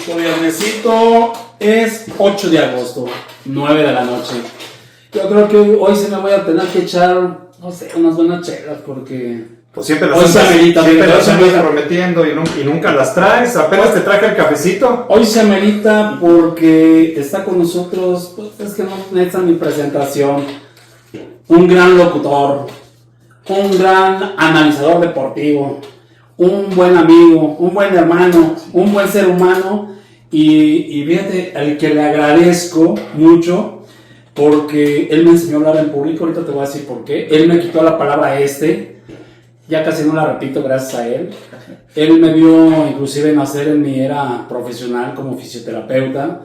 viernesito, viernesito es 8 de agosto, 9 de la noche. Yo creo que hoy sí me voy a tener que echar, no sé, unas buenas chelas porque pues siempre hoy se amerita, siempre las andas prometiendo y nunca las traes. Apenas te traje el cafecito. Hoy se amerita porque está con nosotros, pues es que no necesita mi presentación, un gran locutor, un gran analizador deportivo, un buen amigo, un buen hermano, un buen ser humano y fíjate, al que le agradezco mucho porque él me enseñó a hablar en público. Ahorita te voy a decir por qué. Él me quitó la palabra ya casi no la repito gracias a él. Él me vio inclusive nacer en mi era profesional como fisioterapeuta.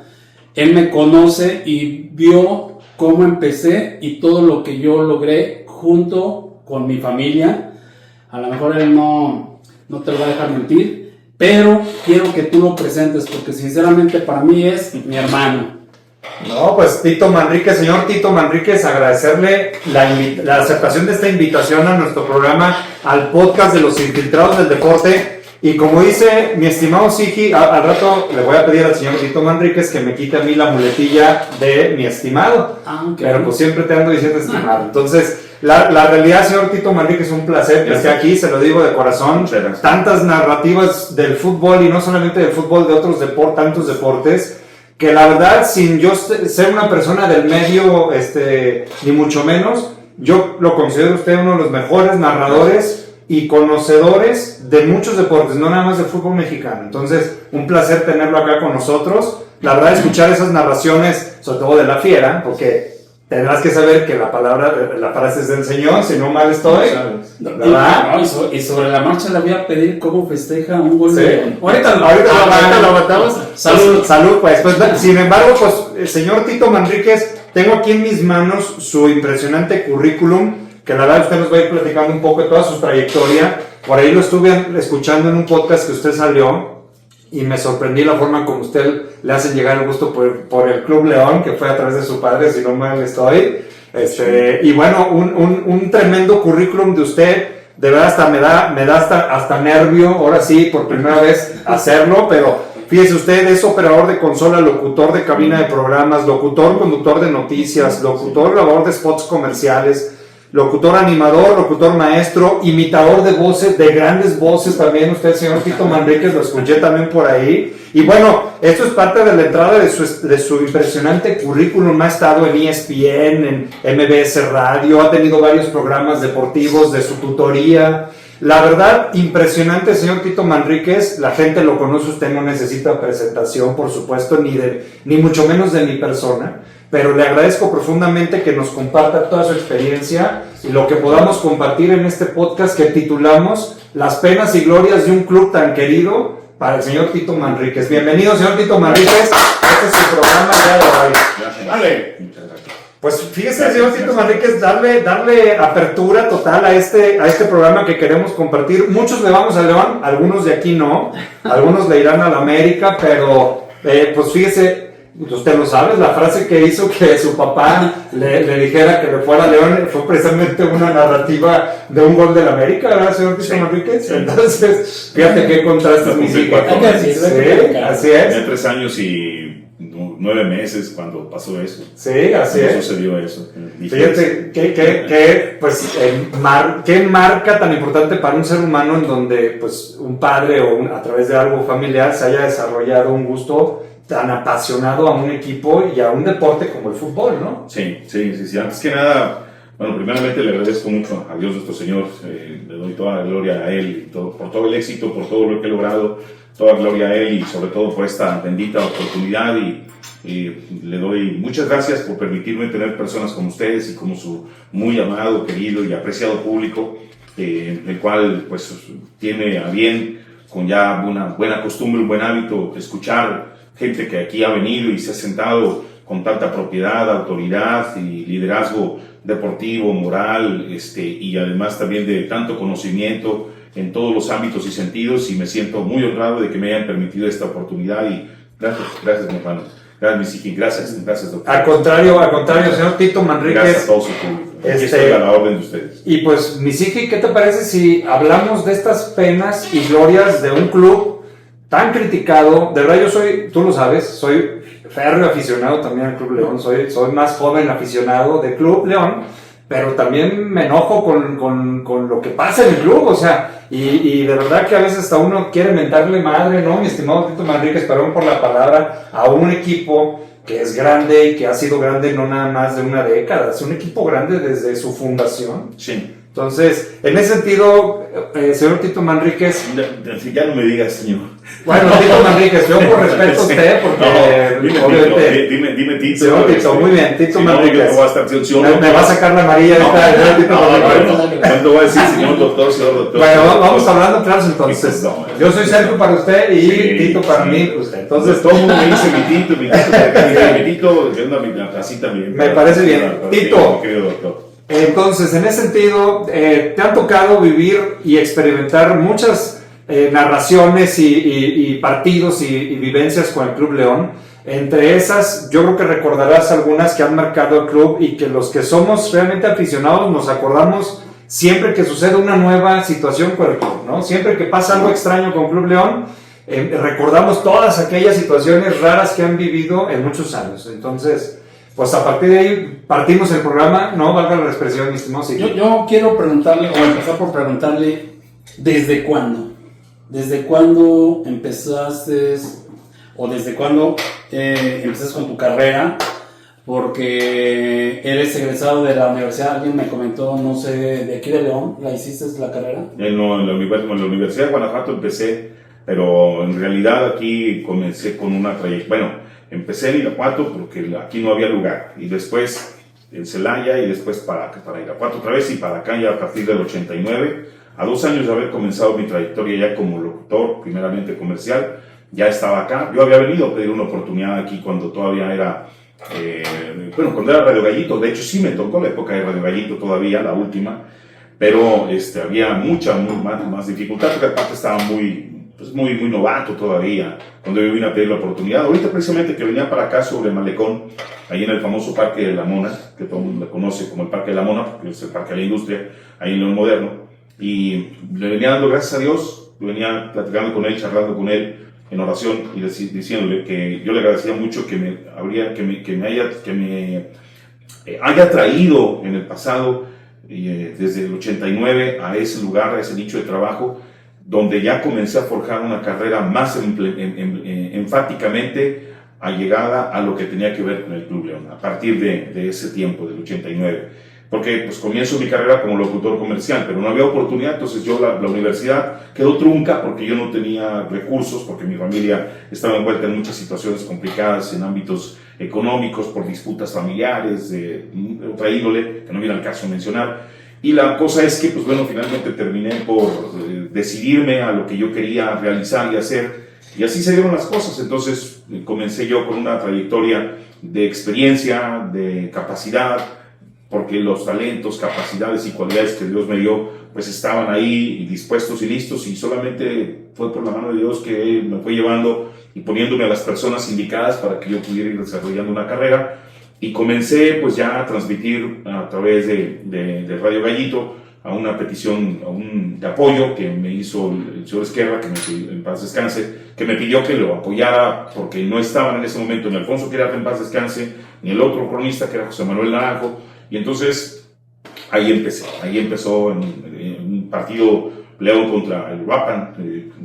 Él me conoce y vio cómo empecé y todo lo que yo logré junto con mi familia. A lo mejor él no te lo va a dejar mentir, pero quiero que tú lo presentes porque sinceramente para mí es mi hermano. No, pues Tito Manríquez, señor Tito Manríquez, agradecerle la aceptación de esta invitación a nuestro programa, al podcast de los infiltrados del deporte. Y como dice mi estimado Sigi, al rato le voy a pedir al señor Tito Manríquez que me quite a mí la muletilla de mi estimado. Okay. Pero pues siempre te ando diciendo estimado. Entonces, la realidad, señor Tito Manríquez, es un placer que esté aquí, se lo digo de corazón. Tantas narrativas del fútbol y no solamente del fútbol, de otros tantos deportes, que la verdad, sin yo ser una persona del medio, ni mucho menos, yo lo considero usted uno de los mejores narradores y conocedores de muchos deportes, no nada más del fútbol mexicano. Entonces, un placer tenerlo acá con nosotros. La verdad, escuchar esas narraciones, sobre todo de la Fiera, porque tendrás que saber que la frase es del señor, si no mal estoy. ¿Verdad? Y sobre la marcha le voy a pedir cómo festeja un gol. Sí. De... Ahorita lo matamos. Salud, pues. Sin embargo, pues, señor Tito Manríquez, tengo aquí en mis manos su impresionante currículum, que la verdad usted nos va a ir platicando un poco de toda su trayectoria. Por ahí lo estuve escuchando en un podcast que usted salió y me sorprendí la forma como usted le hace llegar el gusto por el Club León, que fue a través de su padre, si no mal estoy. Y bueno, un tremendo currículum de usted. De verdad me da hasta nervio, ahora sí, por primera vez hacerlo, pero fíjese usted, es operador de consola, locutor de cabina de programas, locutor, conductor de noticias, locutor, grabador de spots comerciales, locutor animador, locutor maestro, imitador de voces, de grandes voces también. Usted, señor Tito Manríquez, lo escuché también por ahí. Y bueno, esto es parte de la entrada de su impresionante currículum. Ha estado en ESPN, en MBS Radio, ha tenido varios programas deportivos de su tutoría. La verdad, impresionante, señor Tito Manríquez. La gente lo conoce, usted no necesita presentación, por supuesto, ni mucho menos de mi persona. Pero le agradezco profundamente que nos comparta toda su experiencia y lo que podamos compartir en este podcast que titulamos Las penas y glorias de un club tan querido para el señor Tito Manríquez. Bienvenido, señor Tito Manríquez. Este es su programa ya de hoy. Dale. Pues fíjese, señor Tito Manríquez, darle apertura total a este programa que queremos compartir. Muchos le vamos a León, algunos de aquí no, algunos le irán a la América, pero pues fíjese, usted lo sabe, la frase que hizo que su papá le dijera que le fuera a León fue precisamente una narrativa de un gol del América, ¿verdad, señor Tito Manríquez? Sí. Entonces, fíjate qué contrastes, mis hijos. Sí, así es. Tenía 3 años y 9 meses cuando pasó eso. Sí, así es. Sucedió eso. Fíjate, qué marca tan importante para un ser humano en donde pues un padre a través de algo familiar se haya desarrollado un gusto tan apasionado a un equipo y a un deporte como el fútbol, ¿no? Sí. Antes que nada, bueno, primeramente le agradezco mucho a Dios nuestro Señor, le doy toda la gloria a Él, por todo el éxito, por todo lo que he logrado, toda la gloria a Él y sobre todo por esta bendita oportunidad y le doy muchas gracias por permitirme tener personas como ustedes y como su muy amado, querido y apreciado público, el cual pues tiene a bien, con ya una buena costumbre, un buen hábito, escuchar gente que aquí ha venido y se ha sentado con tanta propiedad, autoridad y liderazgo deportivo, moral, y además también de tanto conocimiento en todos los ámbitos y sentidos, y me siento muy honrado de que me hayan permitido esta oportunidad y gracias mi hermano, gracias doctor. Al contrario, señor Tito Manríquez. Gracias a todos su público. Estoy a la orden de ustedes. Y pues, mi Sigi, ¿qué te parece si hablamos de estas penas y glorias de un club tan criticado. De verdad, yo soy, tú lo sabes, soy férreo aficionado también al Club León, soy más joven aficionado del Club León, pero también me enojo con lo que pasa en el club, o sea, y de verdad que a veces hasta uno quiere mentarle madre, ¿no? Mi estimado Tito Manríquez, perdón por la palabra, a un equipo que es grande y que ha sido grande no nada más de una década, es un equipo grande desde su fundación. Sí. Entonces, en ese sentido, señor Tito Manríquez... Ya no me digas, señor. Bueno, Tito Manríquez, yo por respeto a usted, porque no, obviamente... Dime Tito. Señor Tito, muy bien, Tito Manríquez. No, voy a estar, me va a sacar la amarilla ahorita, Tito Manríquez. ¿Cuánto voy a decir, señor doctor? Bueno, vamos hablando claros entonces. Yo soy Sergio para usted y Tito para mí, usted. Entonces, todo el mundo me dice mi Tito, que anda así también. Me parece bien. Tito. Querido doctor. Entonces, en ese sentido, te han tocado vivir y experimentar muchas narraciones y partidos y vivencias con el Club León. Entre esas, yo creo que recordarás algunas que han marcado el club y que los que somos realmente aficionados nos acordamos siempre que sucede una nueva situación con el club, ¿no? Siempre que pasa algo extraño con Club León, recordamos todas aquellas situaciones raras que han vivido en muchos años. Entonces... pues a partir de ahí partimos el programa, no valga la expresión, mi estimado. Yo quiero preguntarle, o empezar por preguntarle, ¿desde cuándo? ¿Desde cuándo empezaste, o desde cuándo empezaste con tu carrera? Porque eres egresado de la universidad, alguien me comentó, no sé, de aquí de León, ¿la hiciste la carrera? No, en la Universidad de Guanajuato empecé, pero en realidad aquí comencé con una trayectoria, bueno, empecé en Irapuato porque aquí no había lugar, y después en Celaya, y después para Irapuato otra vez, y para acá ya a partir del 89, a 2 años de haber comenzado mi trayectoria ya como locutor, primeramente comercial, ya estaba acá. Yo había venido a pedir una oportunidad aquí cuando todavía era, cuando era Radio Gallito. De hecho sí me tocó la época de Radio Gallito todavía, la última, pero había mucha más dificultad, porque aparte estaba muy novato todavía cuando yo vine a pedir la oportunidad. Ahorita precisamente que venía para acá sobre Malecón, ahí en el famoso Parque de la Mona, que todo el mundo conoce como el Parque de la Mona, porque es el Parque de la Industria, ahí en León Moderno, y le venía dando gracias a Dios, venía platicando con él, charlando con él en oración, y diciéndole que yo le agradecía mucho que me haya traído en el pasado, desde el 89, a ese lugar, a ese nicho de trabajo, donde ya comencé a forjar una carrera más enfáticamente allegada a lo que tenía que ver con el Club León, a partir de ese tiempo, del 89. Porque pues comienzo mi carrera como locutor comercial, pero no había oportunidad, entonces la universidad quedó trunca porque yo no tenía recursos, porque mi familia estaba envuelta en muchas situaciones complicadas en ámbitos económicos, por disputas familiares, de otra índole, que no viene al caso mencionar. Y la cosa es que, pues bueno, finalmente terminé por decidirme a lo que yo quería realizar y hacer, y así se dieron las cosas. Entonces comencé yo con una trayectoria de experiencia, de capacidad, porque los talentos, capacidades y cualidades que Dios me dio, pues estaban ahí y dispuestos y listos, y solamente fue por la mano de Dios que me fue llevando y poniéndome a las personas indicadas para que yo pudiera ir desarrollando una carrera. Y comencé pues ya a transmitir a través de Radio Gallito a una petición, de apoyo que me hizo el señor Esquerra, que en paz descanse, que me pidió que lo apoyara porque no estaban en ese momento ni Alfonso Quirarte, en paz descanse, ni el otro cronista que era José Manuel Naranjo. Y entonces ahí empezó en un partido León contra el Uruapan,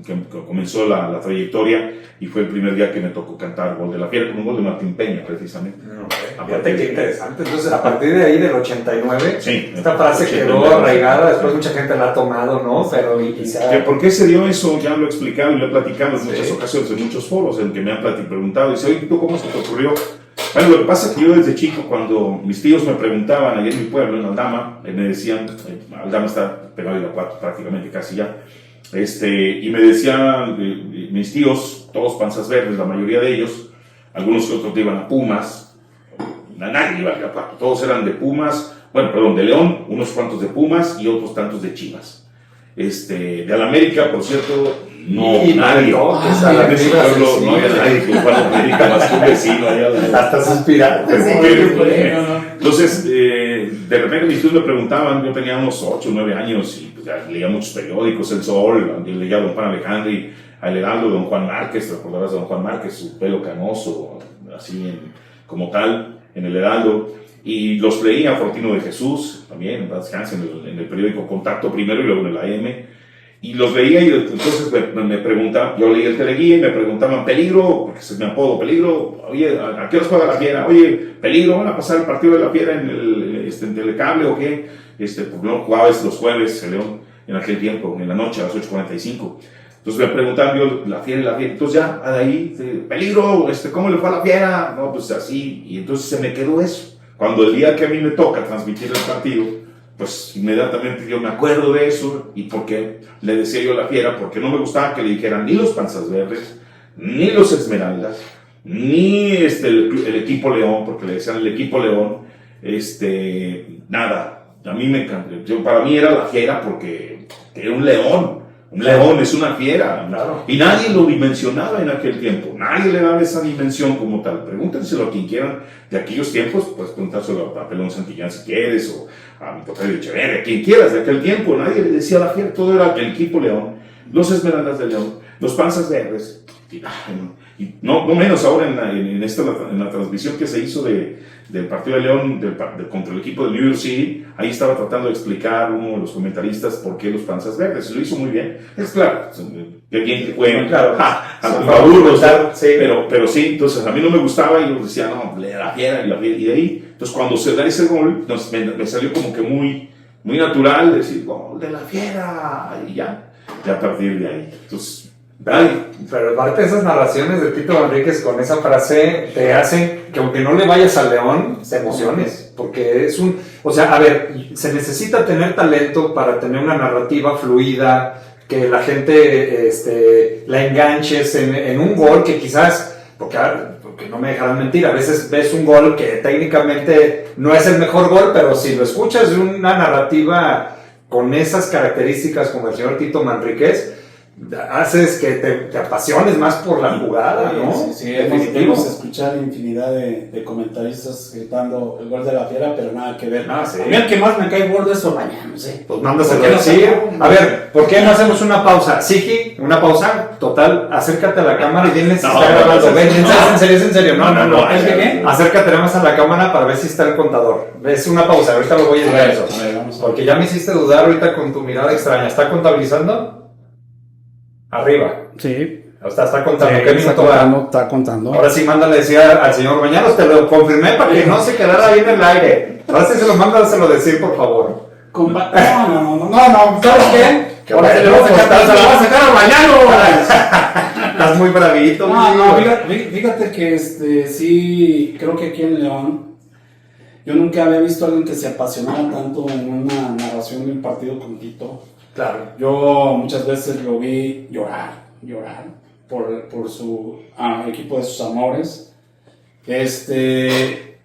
que comenzó la trayectoria, y fue el primer día que me tocó cantar Gol de la Fiera, con un gol de Martín Peña, precisamente. Fíjate qué interesante. Entonces, a partir de ahí, del 89, sí, esta frase quedó arraigada, después mucha gente la ha tomado, ¿no? Pero ¿por qué se dio eso? Ya lo he explicado y lo he platicado en muchas ocasiones, en muchos foros en que me han preguntado, y dice, oye, ¿tú cómo se te ocurrió? Bueno, lo que pasa es que yo desde chico, cuando mis tíos me preguntaban, allá en mi pueblo, en Aldama, me decían, Aldama está pegado a Irapuato prácticamente casi ya, y me decían, mis tíos, todos panzas verdes, la mayoría de ellos, algunos que otros iban a Pumas, nadie iba a Irapuato, todos eran de Pumas, de León, unos cuantos de Pumas y otros tantos de Chivas. De la América, por cierto, no, nadie. En ese pueblo no había nadie que fuera a la América, más que un vecino allá. Hasta suspirar. Entonces, de repente mis hijos me preguntaban, yo tenía unos 8 o 9 años y pues, ya leía muchos periódicos, El Sol, yo leía a Don Juan Alejandri, al Heraldo, Don Juan Márquez, te recordarás de Don Juan Márquez, su pelo canoso, así como tal, en el Heraldo. Y los leía Fortino de Jesús, también, en el periódico Contacto primero y luego en el AM. Y los veía y entonces me preguntaban, yo leía el Teleguía y me preguntaban, peligro, porque es mi apodo, peligro, oye, ¿a qué hora juega la Fiera? Oye, peligro, ¿van a pasar el partido de la Fiera en Telecable o qué? Pues no, jugaba los jueves el León en aquel tiempo, en la noche a las 8:45. Entonces me preguntaban yo, la Fiera, entonces ya, de ahí, peligro, ¿cómo le fue a la Fiera? No, pues así, y entonces se me quedó eso. Cuando el día que a mí me toca transmitir el partido, pues inmediatamente yo me acuerdo de eso y porque le decía yo a la Fiera, porque no me gustaba que le dijeran ni los Panzas Verdes, ni los Esmeraldas, ni el equipo León, porque le decían el equipo León, nada. A mí me encantó. Para mí era la Fiera porque era un león. Un león es una fiera, claro. Y nadie lo dimensionaba en aquel tiempo, nadie le daba esa dimensión como tal. Pregúntenselo a quien quieran de aquellos tiempos, pues preguntárselo a Pelón Santillán si quieres, o a mi Potrero Echeverria, a quien quieras de aquel tiempo, nadie le decía a la fiera, todo era el equipo León, los Esmeraldas de León, los Panzas Verdes, y no menos ahora en la transmisión que se hizo del partido de León contra el equipo de New York City. Ahí estaba tratando de explicar uno de los comentaristas por qué los Panzas Verdes, y lo hizo muy bien. Es claro, que bien que fue, claro, sí. Pero sí, entonces a mí no me gustaba y yo decía, no, la Fiera, y de ahí, entonces cuando se da ese gol, me salió como que muy natural decir, gol de la Fiera, y ya a partir de ahí, entonces... Pero aparte de esas narraciones de Tito Manríquez con esa frase te hacen que aunque no le vayas al León, te emociones, porque es o sea, a ver, se necesita tener talento para tener una narrativa fluida, que la gente la enganches en un gol que quizás, porque no me dejarán mentir, a veces ves un gol que técnicamente no es el mejor gol, pero si lo escuchas de una narrativa con esas características como el señor Tito Manríquez, haces que te apasiones más por la jugada, ¿no? Sí, hemos escuchado infinidad de comentaristas gritando el gol de la Fiera, pero nada que ver. Sí. A mí el que más me cae gordo es Orbañano, ¿sí? Pues mándaselo a decir. A ver, ¿por qué no hacemos una pausa? Sigi, una pausa, total, acércate a la cámara y dile si está grabando. Ven, en serio. No. ¿Es que qué? Acércate nada más a la cámara para ver si está el contador. Es una pausa, ahorita lo voy a ver eso. Porque ya me hiciste dudar ahorita con tu mirada extraña. ¿Está contabilizando? Arriba. Sí. Está contando. Sí, ¿Qué minuto va? está contando. Ahora sí, mándale decir al señor Bañanos, te lo confirmé para que no se quedara ahí en el aire. Ahora sí se lo mándaselo decir, por favor. No, ¿sabes qué? Ahora se le va a sacar a Bañanos. Estás muy bravito. No, fíjate que sí, creo que aquí en León, yo nunca había visto a alguien que se apasionara tanto en una narración de un partido con Tito. Claro. Yo muchas veces lo vi llorar por su equipo de sus amores.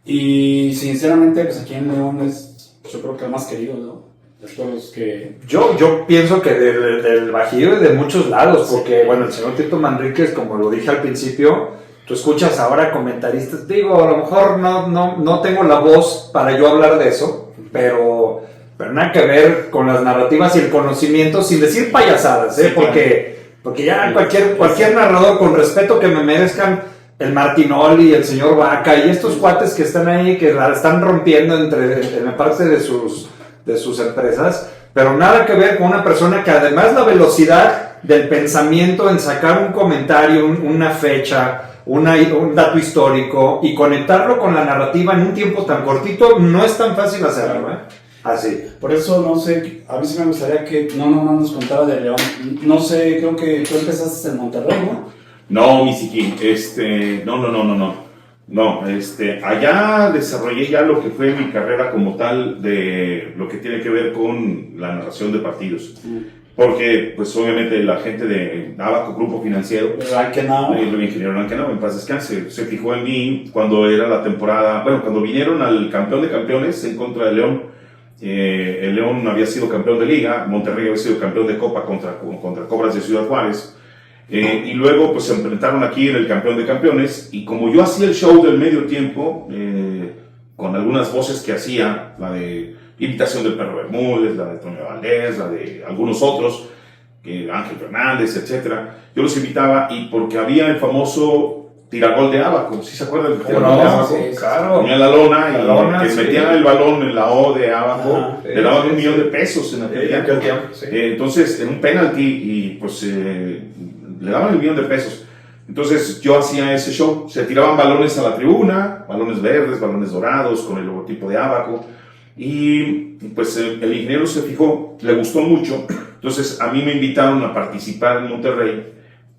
Y sinceramente, pues aquí en León es, yo creo que el más querido, ¿no? De todos los que... Yo pienso que del Bajío y de muchos lados, porque, bueno, el señor Tito Manríquez, como lo dije al principio, tú escuchas ahora comentaristas, digo, a lo mejor no tengo la voz para yo hablar de eso, pero nada que ver con las narrativas y el conocimiento, sin decir payasadas, Sí, porque ya cualquier narrador, con respeto que me merezcan, el Martinoli, el señor Vaca y estos cuates que están ahí, que la están rompiendo en la parte de sus empresas, pero nada que ver con una persona que además la velocidad del pensamiento en sacar un comentario, una fecha, un dato histórico y conectarlo con la narrativa en un tiempo tan cortito, no es tan fácil hacerlo, ¿eh? Así. Por eso, no sé, a mí sí me gustaría que no nos contara de León. No sé, creo que tú empezaste en Monterrey, ¿no? No, mi Siquín, no, allá desarrollé ya lo que fue mi carrera como tal de lo que tiene que ver con la narración de partidos. Porque, pues obviamente la gente de Abaco Grupo Financiero, el ingeniero Rankenau, en paz descanse, se fijó en mí cuando era la temporada, cuando vinieron al campeón de campeones en contra de León. El León había sido campeón de liga, Monterrey había sido campeón de copa contra Cobras de Ciudad Juárez, y luego pues se enfrentaron aquí en el campeón de campeones, y como yo hacía el show del medio tiempo, con algunas voces que hacía, la de Imitación del Perro Bermúdez, la de Toño Valdés, la de algunos otros, Ángel Fernández, etcétera. Yo los invitaba y porque había el famoso tiragol de Abaco, ¿sí se acuerdan del tiragol de Abaco? Sí, claro. Ponía la lona y que sí. metían el balón en la O de Abaco, Sí, le daban sí, $1 millón sí. de pesos en aquel tiempo. Sí. Entonces, en un penalti, y pues le daban $1 millón de pesos. Entonces yo hacía ese show, se tiraban balones a la tribuna, balones verdes, balones dorados, con el logotipo de Abaco, y pues el ingeniero se fijó, le gustó mucho, entonces a mí me invitaron a participar en Monterrey,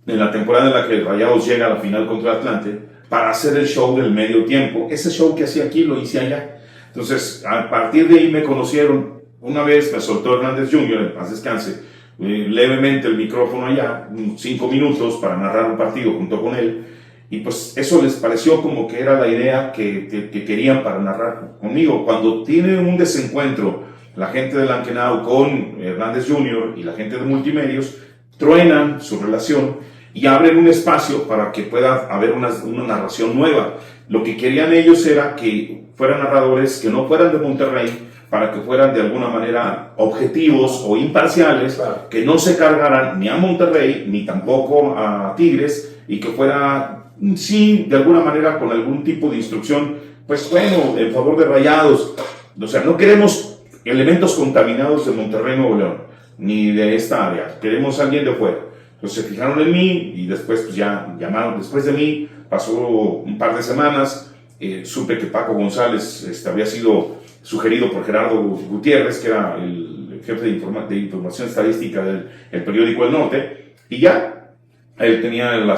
en la temporada en la que Rayados llega a la final contra Atlante, para hacer el show del medio tiempo. Ese show que hacía aquí lo hice allá. Entonces, a partir de ahí me conocieron. Una vez me soltó Hernández Jr., en paz descanse, levemente el micrófono allá, 5 minutos para narrar un partido junto con él. Y pues eso les pareció como que era la idea que querían para narrar conmigo. Cuando tiene un desencuentro la gente de Lankenau con Hernández Jr. y la gente de Multimedios, truenan su relación y abren un espacio para que pueda haber una narración nueva. Lo que querían ellos era que fueran narradores que no fueran de Monterrey, para que fueran de alguna manera objetivos o imparciales, Claro. que no se cargaran ni a Monterrey ni tampoco a Tigres, y que fuera, sí, de alguna manera con algún tipo de instrucción, pues bueno, en favor de Rayados. O sea, no queremos elementos contaminados de Monterrey, Nuevo León, ni de esta área, queremos a alguien de fuera. Entonces se fijaron en mí y después pues ya llamaron después de mí, pasó un par de semanas, supe que Paco González había sido sugerido por Gerardo Gutiérrez, que era el jefe de información estadística del periódico El Norte, y ya él tenía la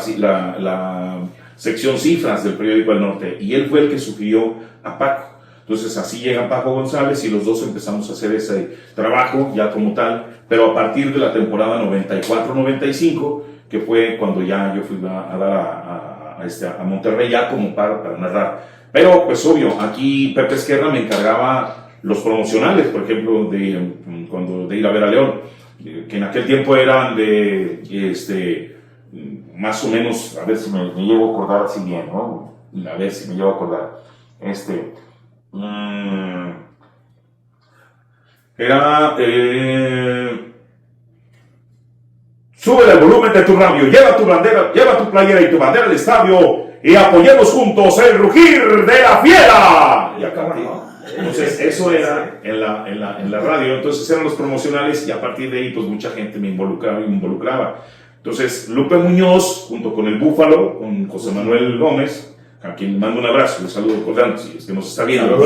sección cifras del periódico El Norte, y él fue el que sugirió a Paco. Entonces así llega Paco González y los dos empezamos a hacer ese trabajo ya como tal, pero a partir de la temporada 94-95, que fue cuando ya yo fui a dar a Monterrey ya como para narrar. Pero pues obvio, aquí Pepe Esquerra me encargaba los promocionales, por ejemplo, de ir a ver a León, que en aquel tiempo eran de más o menos, a ver si me llevo a acordar así bien, ¿no? A ver si me llevo a acordar. Era sube el volumen de tu radio, lleva tu bandera, lleva tu playera y tu bandera al estadio y apoyemos juntos el rugir de la fiera. Y acá, entonces eso era en la radio, entonces eran los promocionales, y a partir de ahí pues mucha gente me involucraba. Entonces Lupe Muñoz junto con el Búfalo, con José Manuel Gómez, a quien le mando un abrazo, le saludo cordial, si es que nos está viendo,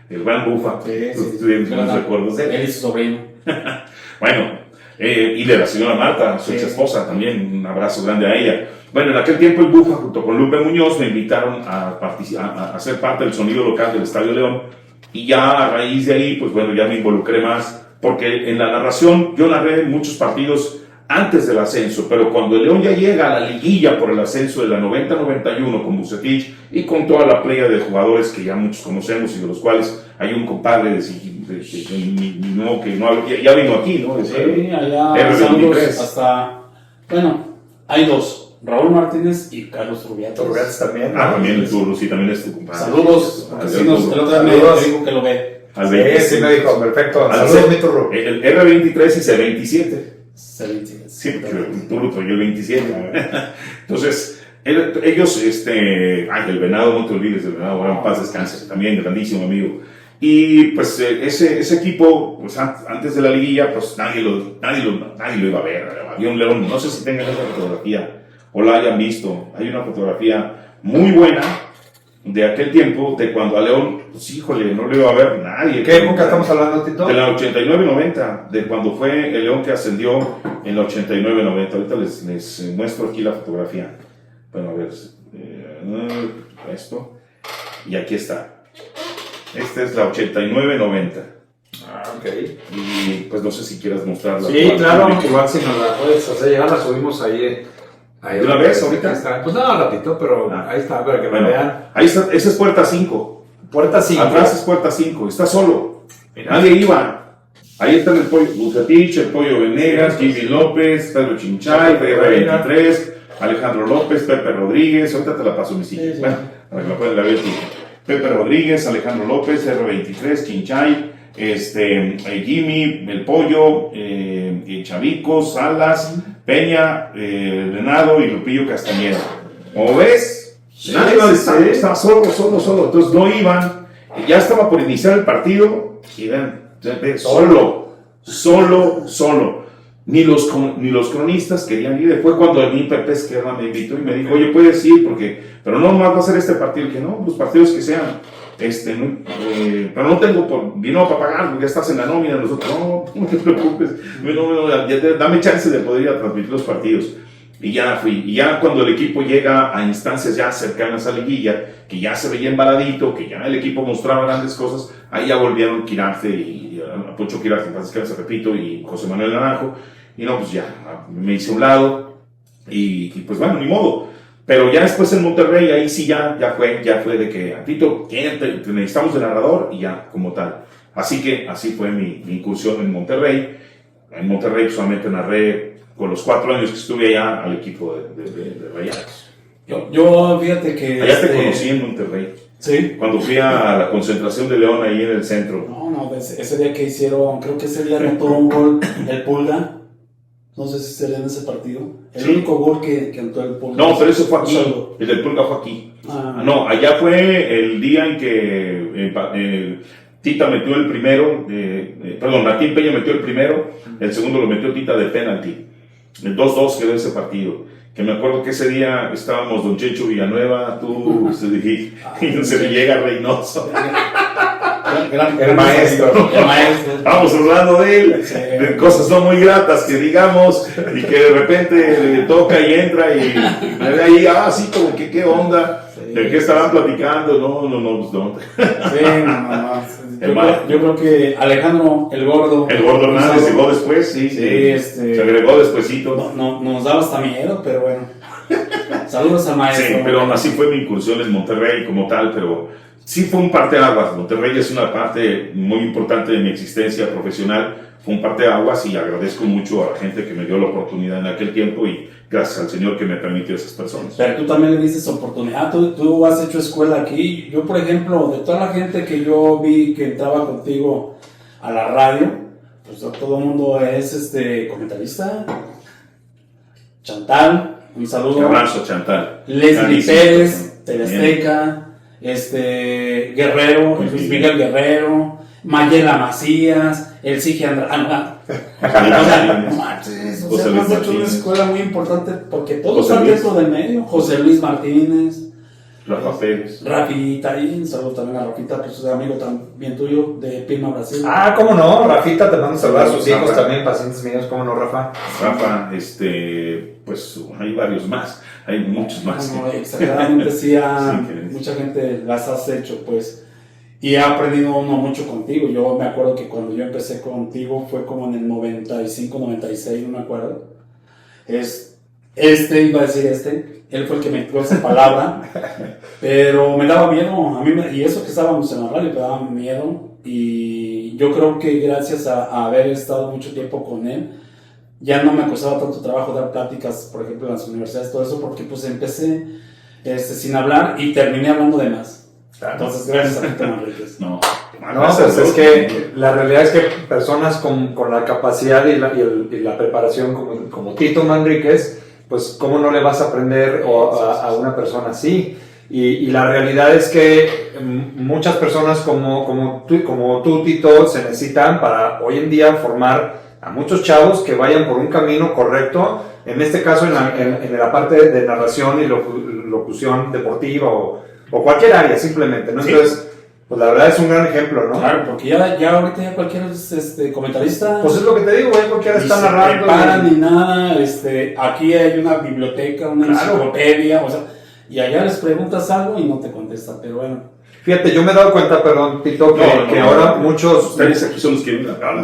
el gran Bufa, No recuerdos de él. Él y su sobrino. Bueno, y de la señora Marta, su ex esposa, también un abrazo grande a ella. Bueno, en aquel tiempo el Bufa junto con Lupe Muñoz me invitaron a ser parte del sonido local del Estadio León, y ya a raíz de ahí, pues bueno, ya me involucré más, porque en la narración yo narré muchos partidos antes del ascenso, pero cuando el León ya llega a la liguilla por el ascenso de la 90-91 con Bucetich y con toda la playa de jugadores que ya muchos conocemos y de los cuales hay un compadre que ya vino aquí, ¿no? Sí, allá saludos hasta, bueno, hay dos, Raúl Martínez y Carlos Turbiates. Turbiates también. También estuvo, sí, también es tu compadre. Saludos, porque si nos, el otro día me dijo que lo ve. Sí, me dijo, perfecto. Saludos, mi turro. El R23 y C27. C27. Sí, porque tú lo trajo el 27. Entonces, ellos, el Venado, no te olvides del Venado, ahora en paz descanse, también grandísimo amigo. Y pues ese equipo, pues antes de la liguilla, pues nadie lo iba a ver. Había un León, no sé si tengan esa fotografía o la hayan visto. Hay una fotografía muy buena de aquel tiempo, de cuando a León, pues híjole, no lo iba a ver nadie. ¿Qué época estamos hablando, Tito? De la 89-90, de cuando fue el León que ascendió en la 89-90. Ahorita les muestro aquí la fotografía. Bueno, a ver, esto, y aquí está. Esta es la 89-90. Ok. Y pues no sé si quieras mostrarla. Sí, claro, igual si nos la puedes hacer llegar, la subimos ahí. ¿De una vez ahorita? Está. Pues no, un ratito, pero ahí está, para que me vean. Ahí está, esa es puerta 5. Puerta 5. Atrás es puerta 5, está solo. Mira. Nadie iba. Ahí están el pollo Bucetich, el pollo Venegas, Jimmy López, Pedro Chinchay, PR23, Alejandro López, Pepe Rodríguez. Ahorita te la paso, mis hijos. Sí. Bueno, para que la puedan ver. Pepe Rodríguez, Alejandro López, R23, Chinchay, Jimmy, El Pollo, Chavico, Salas, Peña, Renado y Lupillo Castañeda. Como ves, nadie iba a estar, estaba solo. Entonces no iban, ya estaba por iniciar el partido y ven, solo. Ni los cronistas querían ir. Fue cuando a mí Pepe Esquerra me invitó y me dijo, oye, puedes ir, pero no más va a ser este partido. Que no, los partidos que sean. Pero no tengo dinero para pagar, porque ya estás en la nómina. Nosotros, no te preocupes, dame chance de poder ir a transmitir los partidos. Y ya fui. Y ya cuando el equipo llega a instancias ya cercanas a liguilla, que ya se veía embaladito, que ya el equipo mostraba grandes cosas, ahí ya volvieron Quirarte y a Pocho Quirarte, entonces repito, y José Manuel Naranjo. Y no, pues ya, me hice a un lado y pues bueno, ni modo. Pero ya después en Monterrey, ahí sí ya fue de que, Tito, te necesitamos de narrador y ya, como tal. Así que así fue mi incursión en Monterrey. En Monterrey solamente narré con los 4 años que estuve allá al equipo de Rayados. Yo fíjate que... Allá te conocí en Monterrey. Sí. Cuando fui a la concentración de León ahí en el centro. No, ese día que hicieron, creo que ese día anotó un gol el Pulga. No sé si sería en ese partido. El único gol que anotó el Pulga. No, pero eso fue aquí. El del Pulga fue aquí. No, allá fue el día en que Tita metió el primero. Martín Peña metió el primero. El segundo lo metió Tita de penalti. El 2-2 quedó ese partido. Que me acuerdo que ese día estábamos Don Checho Villanueva, tú, y se llega Reynoso. El maestro. Vamos hablando de él, de cosas no muy gratas que digamos, y que de repente le toca y entra y me ve ahí, así como que qué onda, de qué estaban platicando, no. Sí, yo creo que Alejandro, el gordo Hernández llegó después, se agregó despuesito. Nos daba hasta miedo, pero bueno. Saludos al maestro. Sí, pero así fue mi incursión en Monterrey como tal, pero sí fue un parteaguas. Monterrey es una parte muy importante de mi existencia profesional. Fue un parteaguas y agradezco mucho a la gente que me dio la oportunidad en aquel tiempo y gracias al Señor que me permitió esas personas. Pero tú también le dices oportunidad. Tú has hecho escuela aquí. Yo, por ejemplo, de toda la gente que yo vi que entraba contigo a la radio, pues todo el mundo es comentarista. Chantal, un saludo. Un abrazo, Chantal. Leslie Pérez, Teleazteca. Guerrero, Luis Miguel Guerrero, Mayela Macías, el Sige Andrade. O sea, hemos hecho una escuela muy importante porque todos están dentro del medio. José Luis Martínez, Rafa Pérez, Rafita, y un saludo también a Rafita, pues es amigo también tuyo de Pima Brasil. Cómo no, Rafita, te mando a saludar a sus hijos también, pacientes míos, cómo no, Rafa. Rafa, pues hay varios más, hay muchos más. No, exageradamente sí, mucha gente las has hecho, pues. Y he aprendido uno mucho contigo. Yo me acuerdo que cuando yo empecé contigo fue como en el 95, 96, no me acuerdo. Iba a decir él fue el que me dio esa palabra, pero me daba miedo, y eso que estábamos en la radio, me daba miedo, y yo creo que gracias a haber estado mucho tiempo con él, ya no me costaba tanto trabajo dar pláticas, por ejemplo, en las universidades, todo eso, porque pues empecé sin hablar y terminé hablando de más. Entonces, gracias a Tito Manríquez. No, pues es que la realidad es que personas con la capacidad y la preparación como Tito Manríquez, pues cómo no le vas a aprender a una persona así. Y la realidad es que muchas personas como tú, Tito, se necesitan para hoy en día formar a muchos chavos que vayan por un camino correcto, en este caso en la parte de narración y locución deportiva o cualquier área simplemente, ¿no? Sí. Entonces, pues la verdad es un gran ejemplo, ¿no? Claro, porque ya ahorita ya cualquier comentarista... Pues es lo que te digo, ya cualquiera está narrando. No se preparan ni nada, aquí hay una biblioteca, una enciclopedia, o sea, y allá les preguntas algo y no te contestan, pero bueno. Fíjate, yo me he dado cuenta, perdón, Tito, que ahora muchos... Ustedes aquí son los que...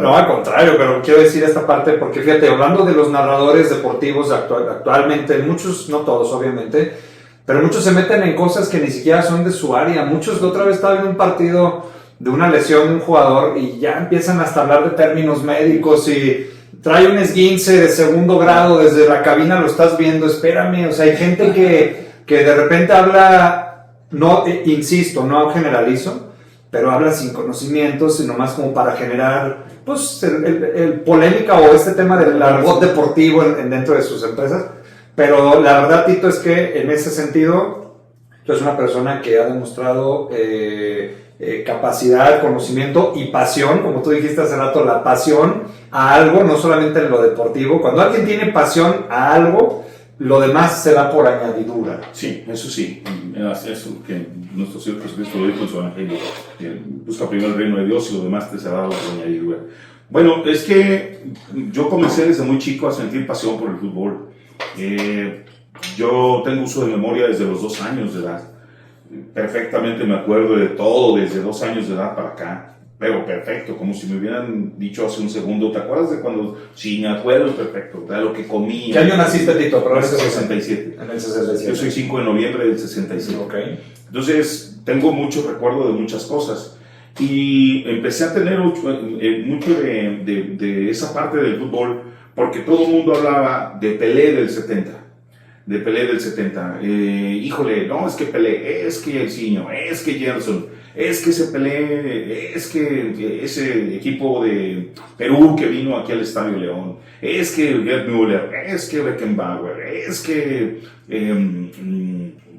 No, al contrario, pero quiero decir esta parte, porque fíjate, hablando de los narradores deportivos actualmente, muchos, no todos obviamente, pero muchos se meten en cosas que ni siquiera son de su área. Muchos, la otra vez estaba en un partido de una lesión de un jugador y ya empiezan hasta a hablar de términos médicos y trae un esguince de segundo grado, desde la cabina lo estás viendo, espérame, o sea, hay gente que de repente habla no, insisto, no generalizo, pero habla sin conocimientos, sino más como para generar pues, el polémica o este tema del argot deportivo dentro de sus empresas. Pero la verdad, Tito, es que en ese sentido, tú eres una persona que ha demostrado capacidad, conocimiento y pasión, como tú dijiste hace rato, la pasión a algo, no solamente en lo deportivo. Cuando alguien tiene pasión a algo, lo demás se da por añadidura. Sí, eso sí. Eso que nuestro Señor Jesucristo lo dijo en su evangelio. Busca primero el reino de Dios y lo demás te será por añadidura. Bueno, es que yo comencé desde muy chico a sentir pasión por el fútbol. Yo tengo uso de memoria desde los 2 años de edad. Perfectamente me acuerdo de todo desde 2 años de edad para acá. Pero perfecto, como si me hubieran dicho hace un segundo. ¿Te acuerdas de cuando? Sí, me acuerdo perfecto, de lo que comía. ¿Qué año naciste, Tito? En el 67. En el 67. Yo soy 5 de noviembre del 67. Okay. Entonces, tengo mucho recuerdo de muchas cosas. Y empecé a tener mucho de esa parte del fútbol, porque todo el mundo hablaba de Pelé del 70. De Pelé del 70. Híjole, no, es que Pelé, es que Elciño, es que Gerson, es que ese Pelé, es que ese equipo de Perú que vino aquí al Estadio León, es que Gerd Müller, es que Beckenbauer, es que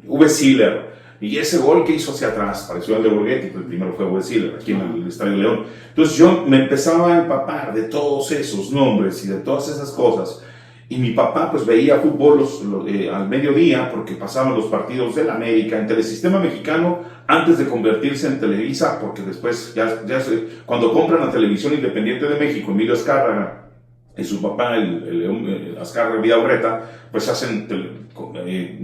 Uwe Seeler. Y ese gol que hizo hacia atrás, pareció al de Borghetti, pero el primero fue Uwe Seeler, aquí en el Estadio León. Entonces yo me empezaba a empapar de todos esos nombres y de todas esas cosas. Y mi papá pues veía fútbol al mediodía, porque pasaban los partidos del América en Telesistema Mexicano antes de convertirse en Televisa, porque después cuando compran la Televisión Independiente de México, Emilio Azcárraga y su papá, el Azcárraga Vidaurreta, pues hacen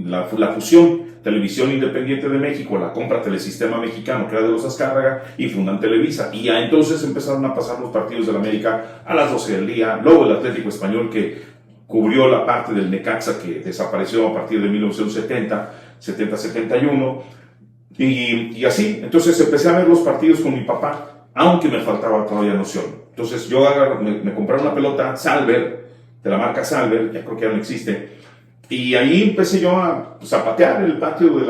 la fusión. Televisión Independiente de México la compra Telesistema Mexicano, que era de los Azcárraga, y fundan Televisa. Y ya entonces empezaron a pasar los partidos del América a las 12 del día. Luego el Atlético Español, que cubrió la parte del Necaxa, que desapareció a partir de 1970, 70-71. Y así, entonces empecé a ver los partidos con mi papá, aunque me faltaba todavía noción. Entonces yo me compré una pelota Salver, de la marca Salver, ya creo que ya no existe. Y ahí empecé yo a patear el patio del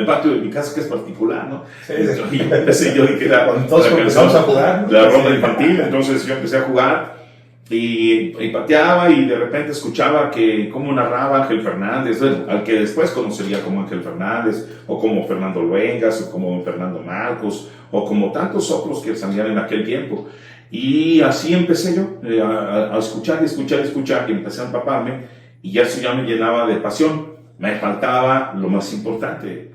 patio de mi casa, que es particular, ¿no? Sí. Y empecé yo, que era cuando todos empezamos a jugar, la ronda infantil. Entonces yo empecé a jugar y pateaba, y de repente escuchaba cómo narraba Ángel Fernández, al que después conocería como Ángel Fernández, o como Fernando Luengas, o como Fernando Marcos, o como tantos otros que salían en aquel tiempo. Y así empecé yo a escuchar, y empecé a empaparme. Y ya eso ya me llenaba de pasión. Me faltaba lo más importante,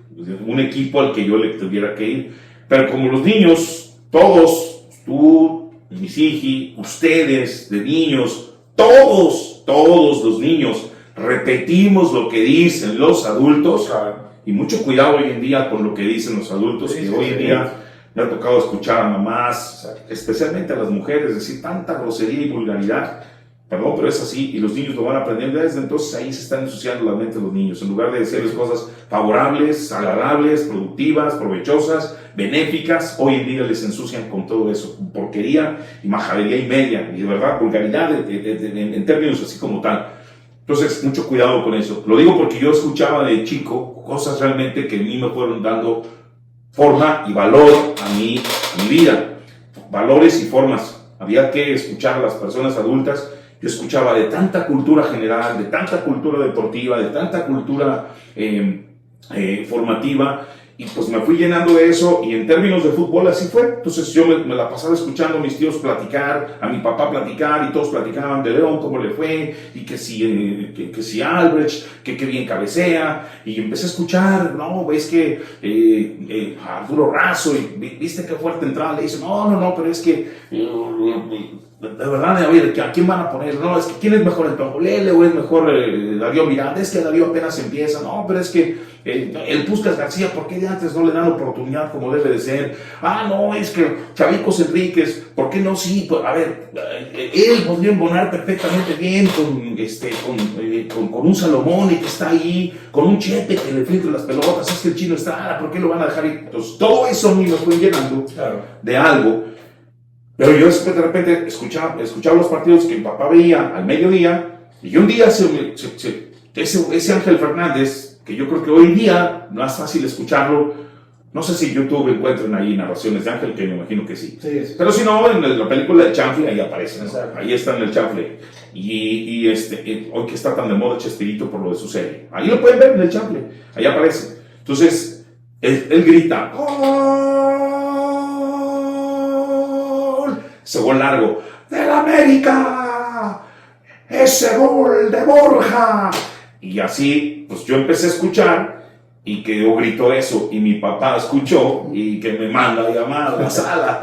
un equipo al que yo le tuviera que ir. Pero como los niños, todos, tú, mis hijos, ustedes de niños, todos los niños, repetimos lo que dicen los adultos. Claro. Y mucho cuidado hoy en día con lo que dicen los adultos, que hoy en día me ha tocado escuchar a mamás, especialmente a las mujeres, decir tanta grosería y vulgaridad. Perdón, pero es así, y los niños lo van a aprender. Desde entonces ahí se están ensuciando la mente de los niños. En lugar de decirles cosas favorables, agradables, productivas, provechosas, benéficas, hoy en día les ensucian con todo eso, porquería y majadería y media, y de verdad vulgaridad en términos así como tal. Entonces, mucho cuidado con eso. Lo digo porque yo escuchaba de chico cosas realmente que a mí me fueron dando forma y valor a mi vida. Valores y formas. Había que escuchar a las personas adultas. Yo escuchaba de tanta cultura general, de tanta cultura deportiva, de tanta cultura formativa, y pues me fui llenando de eso. Y en términos de fútbol así fue. Entonces yo me la pasaba escuchando a mis tíos platicar, a mi papá platicar, y todos platicaban de León, cómo le fue, y que si Albrecht, que bien cabecea. Y empecé a escuchar, no, ves que Arturo Razo, y viste qué fuerte entrada. Le dice, no, pero es que de verdad, a ver, ¿a quién van a poner? No, es que ¿quién es mejor, el Tongolele o es mejor Darío Miranda? Es que Darío apenas empieza. No, pero es que el Puskás García, ¿por qué de antes no le dan oportunidad como debe de ser? No, es que Chavicos Enríquez, ¿por qué no? Sí, pues, a ver, él podría embonar perfectamente bien con un Salomón, y que está ahí, con un Chepe que le filtre las pelotas. Es que el Chino está, ¿por qué lo van a dejar ahí? Entonces, todo eso a mí me fue llenando de algo. Pero yo después de repente escuchaba los partidos que mi papá veía al mediodía, y un día ese Ángel Fernández que yo creo que hoy día no es fácil escucharlo. No sé si en YouTube encuentren ahí narraciones de Ángel, que me imagino que sí. Sí. Pero si no, en la película de Chanfle ahí aparece, ¿no? Exacto. Ahí está en el Chanfle. Y hoy que está tan de moda Chespirito por lo de su serie. Ahí lo pueden ver en el Chanfle, ahí aparece. Entonces, él grita, ¡gol! Ese gol largo, ¡del América! ¡Ese gol de Borja! Y así, pues yo empecé a escuchar y que yo grito eso y mi papá escuchó y que me manda a llamar a la sala.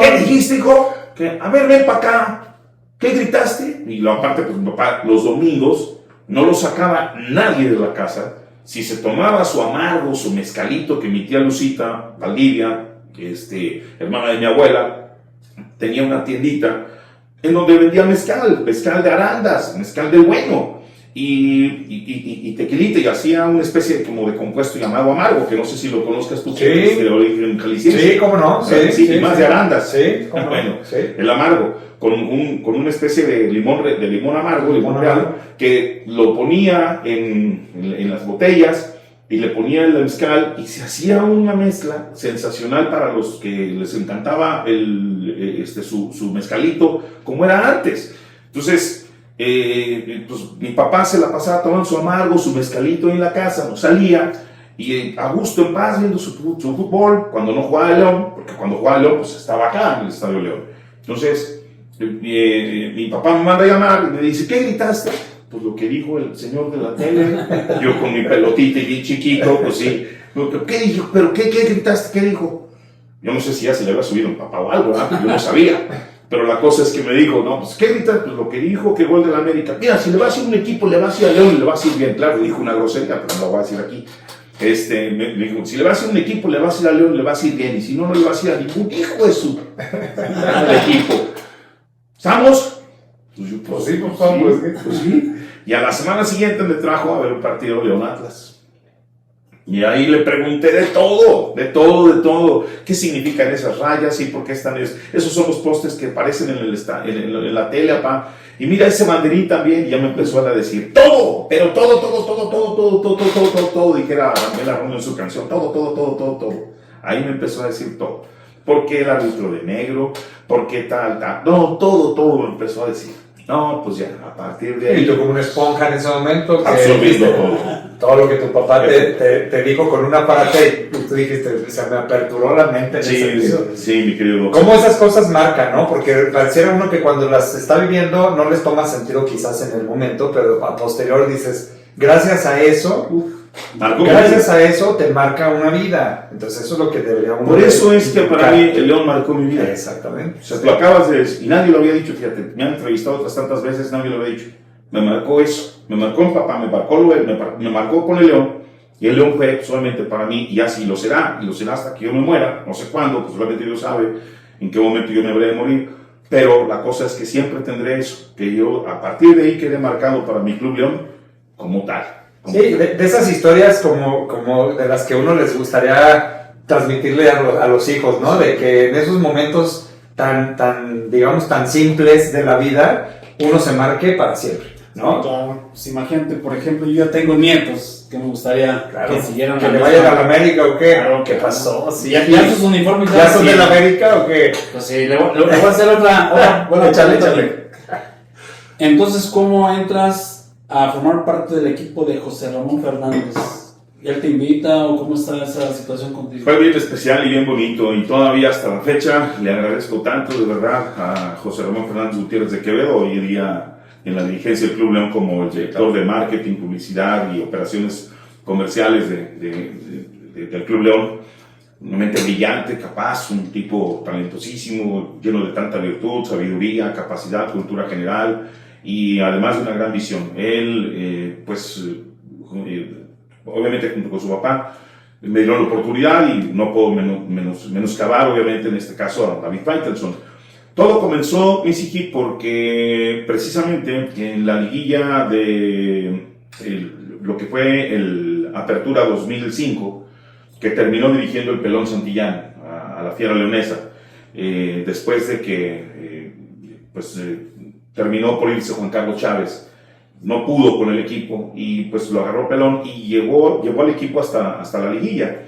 ¿Qué dijiste, hijo? Que, a ver, ven para acá. ¿Qué gritaste? Y lo aparte, pues mi papá los domingos no lo sacaba nadie de la casa. Si se tomaba su amargo, su mezcalito, que mi tía Lucita, Valdivia, hermana de mi abuela, tenía una tiendita en donde vendía mezcal de arandas, mezcal del bueno, y tequilita, y hacía una especie como de compuesto llamado amargo, que no sé si lo conozcas tú, Sí. que es de origen jalisciense. Sí, cómo no. Sí, y más de arandas. Sí, cómo no. Bueno, Sí. el amargo, con una especie de limón amargo, limón real, que lo ponía en las botellas y le ponía el mezcal y se hacía una mezcla sensacional para los que les encantaba su mezcalito como era antes. Entonces, pues mi papá se la pasaba tomando su amargo, su mezcalito en la casa, no salía, y a gusto, en paz, viendo su fútbol, cuando no jugaba León, porque cuando jugaba León, pues estaba acá en el Estadio León. Entonces, mi papá me manda a llamar y me dice, ¿qué gritaste? Pues lo que dijo el señor de la tele. Yo con mi pelotita y bien chiquito, pues sí. ¿Qué dijo? ¿Pero qué gritaste? ¿Qué dijo? Yo no sé si ya se le había subido un papá o algo, ¿verdad? Yo no sabía. Pero la cosa es que me dijo, no, pues ¿qué gritaste? Pues lo que dijo, que gol de la América. Mira, si le va a hacer un equipo, le va a hacer a León, le va a hacer bien. Claro, dijo una grosería, pero no lo voy a decir aquí. Me dijo, si le va a hacer un equipo, le va a hacer a León, le va a hacer bien. Y si no, no le va a hacer a ningún hijo de su equipo. ¿Estamos? Pues yo, pues sí, pues vamos, pues sí. Y a la semana siguiente me trajo a ver un partido León Atlas. Y ahí le pregunté de todo. ¿Qué significan esas rayas y por qué están esos son los postes que aparecen en la tele, papá? Y mira ese banderín también. Y ya me empezó a decir todo, pero todo. Dijera Daniela Romo en su canción, todo. Ahí me empezó a decir todo. ¿Por qué el árbitro de negro? ¿Por qué tal? No, todo me empezó a decir. No, pues ya, a partir de ahí. Y tú como una esponja en ese momento. Absorbiendo todo. Todo lo que tu papá te dijo con una parte y tú dijiste, se me aperturó la mente en ese sentido. Sí, mi querido doctor. ¿Cómo esas cosas marcan, no? Porque pareciera uno que cuando las está viviendo no les toma sentido quizás en el momento, pero a posterior dices, gracias a eso, gracias a eso te marca una vida. Entonces eso es lo que debería uno. Por eso es que para mí el León marcó mi vida. Exactamente. O sea, tú acabas de decir, y nadie lo había dicho, fíjate, me han entrevistado otras tantas veces, nadie lo había dicho. Me marcó eso, me marcó mi papá, me marcó con el León, y el León fue solamente para mí, y así lo será hasta que yo me muera, no sé cuándo, pues solamente Dios sabe en qué momento yo me habré de morir, pero la cosa es que siempre tendré eso, que yo a partir de ahí quedé marcado para mi Club León como tal. Sí, de esas historias como de las que uno les gustaría transmitirle a los hijos, ¿no? De que en esos momentos tan, digamos, tan simples de la vida, uno se marque para siempre, ¿no? Claro, pues imagínate, por ejemplo, yo ya tengo nietos que me gustaría que siguieran que la le misma- vayan a la América o qué. Claro, ¿Qué claro. pasó? Sí. Ya sus uniformes ¿Ya son sí. de la América o qué? Pues sí, le voy a hacer otra buena Échale. pregunta. Entonces, ¿cómo entras a formar parte del equipo de José Ramón Fernández? ¿Él te invita o cómo está esa situación contigo? Fue bien especial y bien bonito, y todavía hasta la fecha le agradezco tanto de verdad a José Ramón Fernández Gutiérrez de Quevedo, hoy en día en la dirigencia del Club León como el director de marketing, publicidad y operaciones comerciales del Club León. Una mente brillante, capaz, un tipo talentosísimo, lleno de tanta virtud, sabiduría, capacidad, cultura general y además de una gran visión. Él, obviamente junto con su papá, me dieron la oportunidad y no puedo menoscabar, obviamente, en este caso a David Faitelson. Todo comenzó, Misiki, porque precisamente en la liguilla de lo que fue el Apertura 2005, que terminó dirigiendo el Pelón Santillán a la Fiera Leonesa, después de que terminó por irse Juan Carlos Chávez, no pudo con el equipo y pues lo agarró pelón y llevó al equipo hasta la liguilla.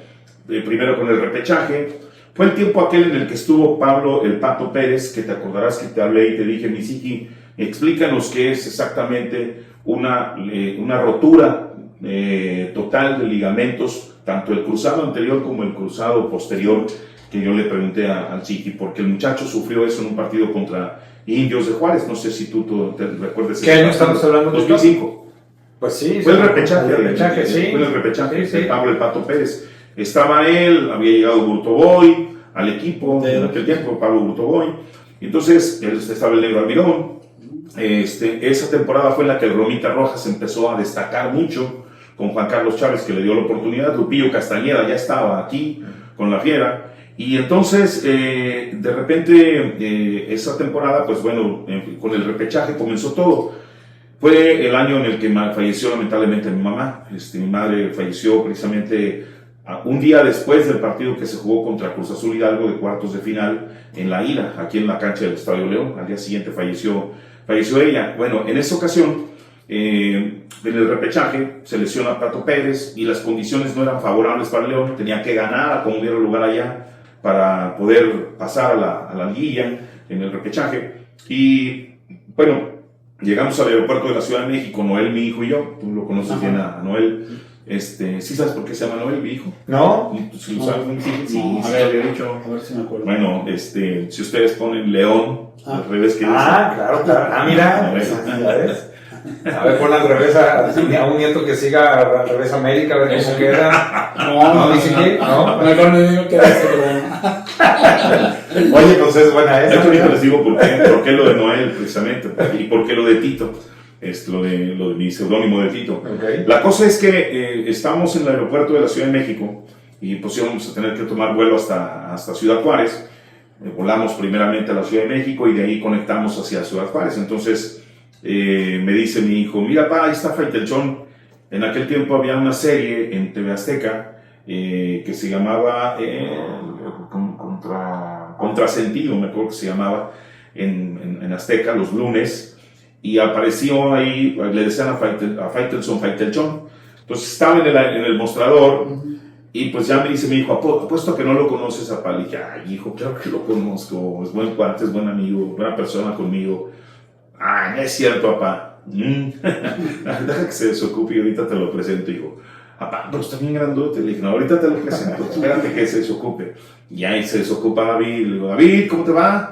Primero con el repechaje. Fue el tiempo aquel en el que estuvo Pablo el Pato Pérez, que te acordarás que te hablé y te dije, Misiki, explícanos qué es exactamente una rotura total de ligamentos, tanto el cruzado anterior como el cruzado posterior, que yo le pregunté al Chiqui, porque el muchacho sufrió eso en un partido contra Indios de Juárez. No sé si tú te recuerdas. ¿Qué año estamos hablando? 2005. Pues sí. Fue el repechaje. Sí. Fue el repechaje Sí. de Pablo el Pato Pérez. Estaba él, había llegado Burtoboy al equipo, en aquel tiempo, Pablo Burtoboy. Entonces, estaba el Negro Almirón. Esa temporada fue en la que el Romita Rojas empezó a destacar mucho con Juan Carlos Chávez, que le dio la oportunidad. Lupillo Castañeda ya estaba aquí con la Fiera. Y entonces, de repente, esa temporada, pues bueno, con el repechaje comenzó todo. Fue el año en el que falleció lamentablemente mi mamá. Mi madre falleció precisamente un día después del partido que se jugó contra Cruz Azul Hidalgo de cuartos de final en La Ira, aquí en la cancha del Estadio León. Al día siguiente falleció ella. Bueno, en esa ocasión, en el repechaje, se lesiona Pato Pérez y las condiciones no eran favorables para León. Tenía que ganar a como diera lugar allá para poder pasar a la liguilla en el repechaje. Y bueno, llegamos al aeropuerto de la Ciudad de México, Noel, mi hijo y yo. Tú lo conoces bien a Noel. ¿Sí sabes por qué se llama Noel, mi hijo? ¿No? ¿Sí lo sabes? Sí, A sí, ver, había dicho. a ver si me acuerdo. Bueno, si ustedes ponen León, al revés que Claro. Mira. ¿Ya ves? A ver, pon al revés a un nieto que siga al revés América, a ver cómo queda. No, dice que no. Mejor me digo que es Oye, pues es buena De hecho, esa. ahorita les digo por qué lo de Noel, precisamente, y por qué lo de Tito, lo de mi seudónimo de Tito. Okay. La cosa es que estamos en el aeropuerto de la Ciudad de México y pues íbamos a tener que tomar vuelo hasta Ciudad Juárez. Volamos primeramente a la Ciudad de México y de ahí conectamos hacia Ciudad Juárez. Entonces me dice mi hijo, mira pa, ahí está Faitelchón. En aquel tiempo había una serie en TV Azteca que se llamaba Contrasentido, me acuerdo que se llamaba en Azteca los lunes, y apareció ahí, le decían a Faitelchón. Entonces estaba en el mostrador y pues ya me dice mi hijo, apuesto que no lo conoces a Pali. Y dije, ay hijo, claro que lo conozco, es buen cuate, es buen amigo, buena persona conmigo. Ah, no es cierto, papá. Deja que se desocupe y ahorita te lo presento, hijo. Papá, pero está bien grandote. Le dije, no, ahorita te lo presento, espérate que se desocupe. Y ahí se desocupa David. Le digo, David, ¿cómo te va?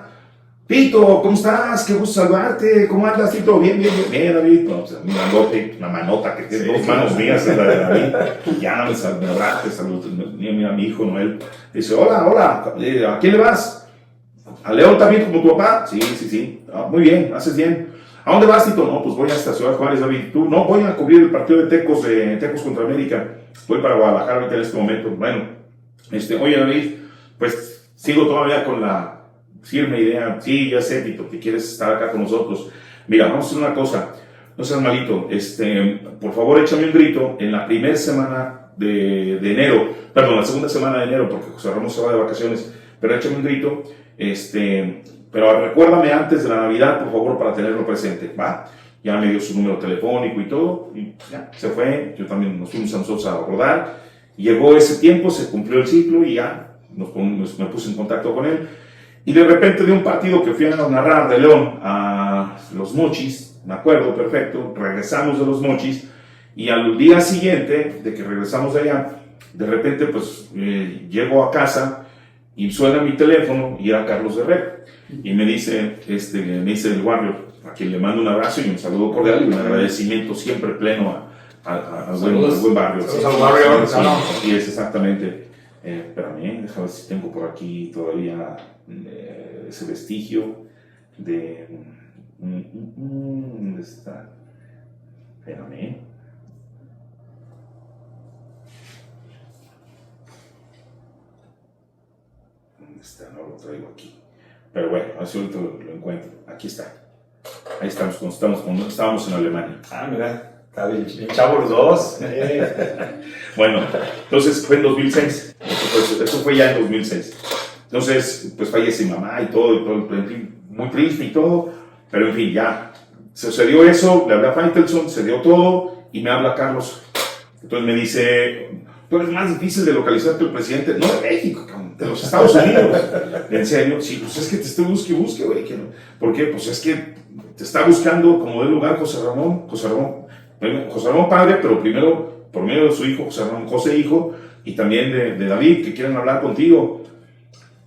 Tito, ¿cómo estás? Qué gusto saludarte. ¿Cómo andas, Tito? Bien, David. No, pues, mi grandote, una manota que tiene dos manos mías, es la de David. Ya me abrazo, saludo. Mira, mi hijo Noel. Dice, hola, ¿a quién le vas? ¿A León también como tu papá? Sí. Ah, muy bien, haces bien. ¿A dónde vas, Tito? No, pues voy hasta Ciudad Juárez, David. ¿Tú? No, voy a cubrir el partido de Tecos contra América. Voy para Guadalajara ahorita en este momento. Bueno, oye, David, pues sigo todavía con la firme idea. Sí, ya sé, Tito, que quieres estar acá con nosotros. Mira, vamos a hacer una cosa. No seas malito. Por favor, échame un grito en la primera semana de enero. Perdón, la segunda semana de enero, porque José Ramón se va de vacaciones. Pero échame un grito. Pero recuérdame antes de la Navidad, por favor, para tenerlo presente, ¿va? Ya me dio su número telefónico y todo, y ya, se fue. Yo también nos fuimos a nosotros a rodar. Llegó ese tiempo, se cumplió el ciclo y ya me puse en contacto con él. Y de repente de un partido que fui a narrar de León a Los Mochis, me acuerdo perfecto, regresamos de Los Mochis y al día siguiente de que regresamos de allá, de repente pues llego a casa y suena mi teléfono y era Carlos Herrera y me dice el Warrior, a quien le mando un abrazo y un saludo cordial y un agradecimiento siempre pleno al buen Warrior. Saludos al Warrior. Sí, es exactamente. Espérame, déjame ver si tengo por aquí todavía ese vestigio de... ¿Dónde está? Espérame. ¿Dónde está? No lo traigo aquí. Pero bueno, así ahorita lo encuentro. Aquí está. Ahí estamos, estábamos en Alemania. Ah, mira. Está bien chavo los dos. Bueno, entonces fue en 2006. Eso fue ya en 2006. Entonces, pues fallece mi mamá y todo, en fin, muy triste y todo. Pero en fin, ya sucedió eso, le hablé a Faitelson, se dio todo y me habla Carlos. Entonces me dice, tú eres más difícil de localizar que el presidente, no de México, de los Estados Unidos. En serio, sí, pues es que te estoy busque, güey. ¿Por qué? Pues es que te está buscando como de lugar José Ramón padre, pero primero por medio de su hijo, José hijo, y también de David, que quieren hablar contigo.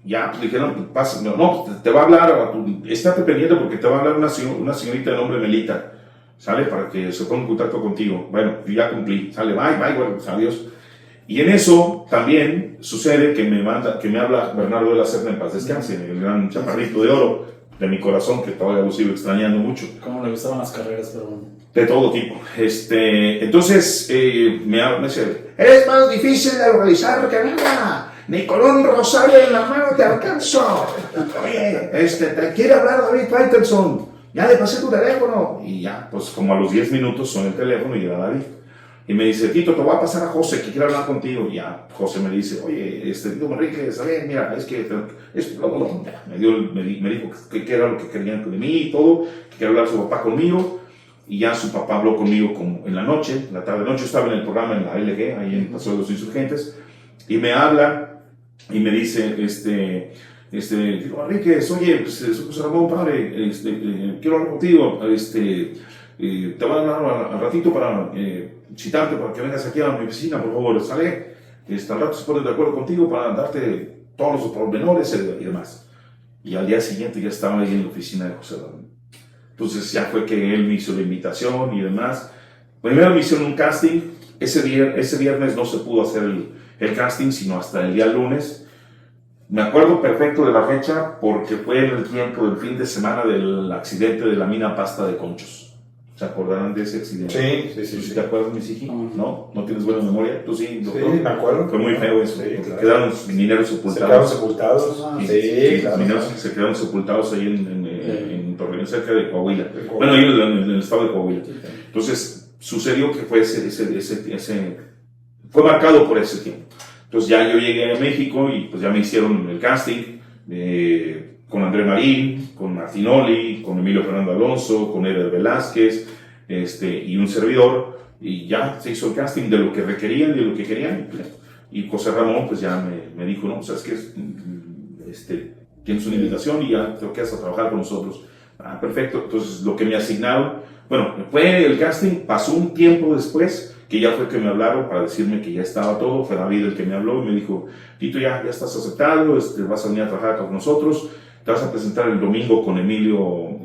Ya, pues dijeron, pasa, no, te va a hablar, estate pendiente porque te va a hablar una señorita de nombre Melita, ¿sale? Para que se ponga en contacto contigo. Bueno, yo ya cumplí, sale, bye, bueno, pues adiós. Y en eso también sucede que me habla Bernardo de la Serna en paz descanse, el gran chaparrito de oro de mi corazón, que todavía lo sigo extrañando mucho. ¿Cómo le gustaban las carreras, pero bueno? De todo tipo. Entonces, me dice, eres más difícil de localizar que nada. Nicolón Rosario en la mano te alcanzo. Oye, te quiere hablar David Faitelson. Ya le pasé tu teléfono. Y ya, pues como a los 10 minutos suena el teléfono y llega David. Y me dice, Tito, te voy a pasar a José, que quiere hablar contigo. Y ya, José me dice, oye, Tito Manrique, ¿sabes? Mira, es que me dijo que era lo que querían de mí y todo, que quería hablar su papá conmigo. Y ya su papá habló conmigo como en la noche, en la tarde-noche, estaba en el programa en la LG, ahí en Paseo de los Insurgentes, y me habla y me dice, Tito Manrique, oye, pues, soy José Ramón, padre, quiero hablar contigo, te voy a hablar al ratito para citarte para que vengas aquí a mi oficina, por favor, sale, al rato se pone de acuerdo contigo para darte todos los pormenores y demás. Y al día siguiente ya estaba ahí en la oficina de José Ramón. Entonces ya fue que él me hizo la invitación y demás. Primero me hicieron un casting, ese viernes no se pudo hacer el casting, sino hasta el día lunes. Me acuerdo perfecto de la fecha porque fue en el tiempo del fin de semana del accidente de la mina Pasta de Conchos. ¿Se acordarán de ese accidente? Sí. ¿Te acuerdas, mi Siki? ¿No? ¿No tienes buena memoria? ¿Tú sí, doctor? Sí, me acuerdo. Fue muy feo eso. Sí, claro. Quedaron mineros sepultados. Se quedaron sepultados. Sí, claro. Mineros se quedaron sepultados ahí en Torreón, cerca de Coahuila. Bueno, ahí en el estado de Coahuila. Entonces, sucedió que fue fue marcado por ese tiempo. Entonces ya yo llegué a México y pues ya me hicieron el casting con André Marín, con Martinoli, con Emilio Fernando Alonso, con Eder Velázquez y un servidor, y ya se hizo el casting de lo que requerían y de lo que querían. Y José Ramón pues ya me dijo, no, sabes que tienes una invitación y ya te quedas a trabajar con nosotros. Ah, perfecto. Entonces lo que me asignaron, bueno, fue el casting, pasó un tiempo después que ya fue que me hablaron para decirme que ya estaba todo. Fue David el que me habló y me dijo, Tito, ya estás aceptado, vas a venir a trabajar con nosotros, te vas a presentar el domingo con Emilio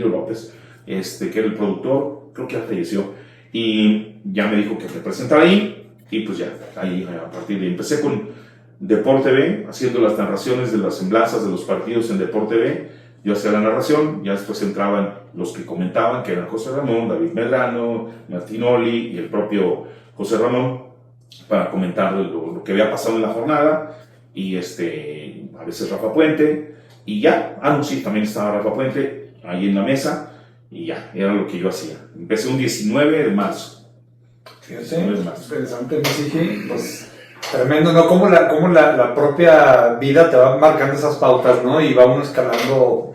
López, que era el productor, creo que ya falleció, y ya me dijo que me presentara ahí, y pues ya, ahí a partir de ahí empecé con Deporte B, haciendo las narraciones de las semblanzas de los partidos en Deporte B. Yo hacía la narración, ya después entraban los que comentaban, que eran José Ramón, David Medrano, Martinoli y el propio José Ramón, para comentar lo que había pasado en la jornada, y a veces Rafa Puente, y ya, sí, también estaba Rafa Puente ahí en la mesa, y ya, era lo que yo hacía. Empecé un 19 de marzo. Fíjate, interesante, pues tremendo, ¿no? Cómo la propia vida te va marcando esas pautas, ¿no? Y va uno escalando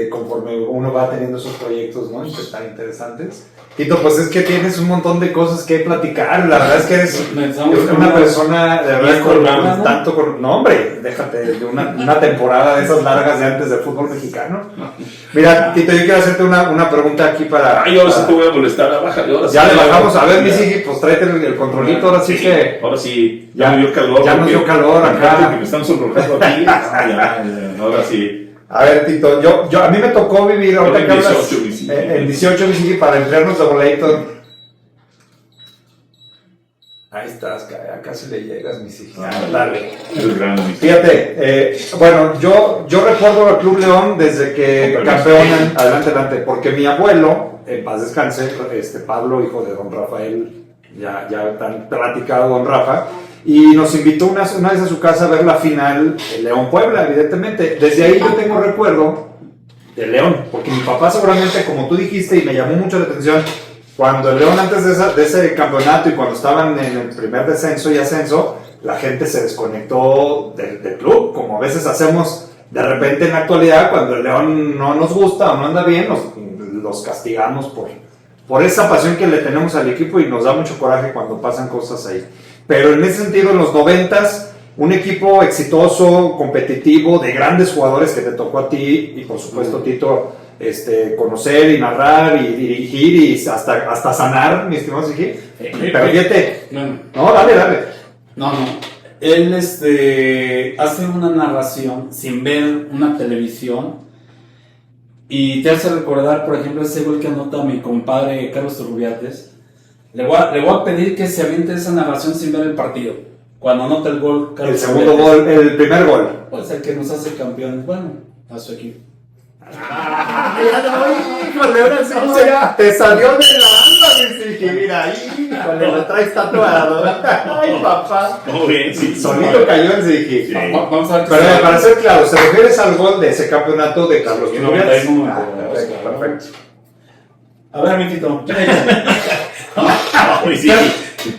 conforme uno va teniendo esos proyectos, ¿no? Y que están interesantes. Tito, pues es que tienes un montón de cosas que platicar. La verdad es que eres una persona, de verdad, con tanto. No, hombre, déjate de una temporada de esas largas de antes del fútbol mexicano. Mira, Tito, yo quiero hacerte una pregunta aquí para. Ay, ahora sí te voy a molestar, bájale, ahora sí. Ya le bajamos, a ver, mi Sigi, pues tráete el controlito, ahora sí que. Ahora sí, ya me dio calor. Ya nos dio calor acá. Que me están sonrojando aquí. Ahora sí. A ver, Tito, a mí me tocó vivir, ahorita que hablas, en 18, mi Sigi, para emplearnos de boleto. Ahí estás, casi le llegas, mi Sigi. Dale. Fíjate, bueno, yo recuerdo al Club León desde que campeonan, adelante, porque mi abuelo, en paz descanse, Pablo, hijo de don Rafael, ya tan platicado don Rafa, y nos invitó una vez a su casa a ver la final León-Puebla, evidentemente. Desde ahí yo tengo recuerdo de León, porque mi papá seguramente, como tú dijiste, y me llamó mucho la atención, cuando el León antes de ese campeonato y cuando estaban en el primer descenso y ascenso, la gente se desconectó del club, como a veces hacemos de repente en la actualidad, cuando el León no nos gusta o no anda bien, los castigamos por esa pasión que le tenemos al equipo y nos da mucho coraje cuando pasan cosas ahí. Pero en ese sentido, en los 90s, un equipo exitoso, competitivo, de grandes jugadores que te tocó a ti y por supuesto Tito, conocer y narrar y dirigir y hasta sanar, mi estimado Sigi. Pero fíjate, no, dale. No. Él hace una narración sin ver una televisión y te hace recordar, por ejemplo, ese gol que anota mi compadre Carlos Turrubiates. Le voy a pedir que se aviente esa narración sin ver el partido. Cuando anota el gol, Carlos el segundo gol, el primer gol. Pues el que nos hace campeones, bueno, a su equipo. Te salió de la alma, mi Sigi. Mira, híjole, lo traes tatuado. Ay, papá. Muy bien, sí. Solito cayó el Sigi. Sí. Vamos a ver. Pero para ser claro, ¿se refieres al gol de ese campeonato de Carlos Turrubiates? Perfecto. A ver, mi Tito. Muy sí.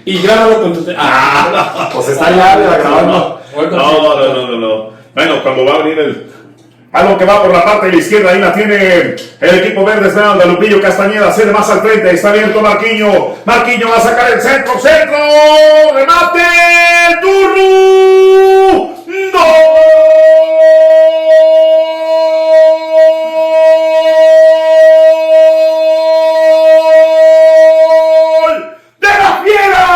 Y grábalo con tu... Pues está ya grabando. No. Bueno, cuando va a venir el... Algo que va por la parte de la izquierda, ahí la tiene el equipo verde Esmeralda. Lupillo Castañeda cede más al frente, está abierto Marquinho va a sacar el centro, remate, Turru, ¡gol de la Fiera!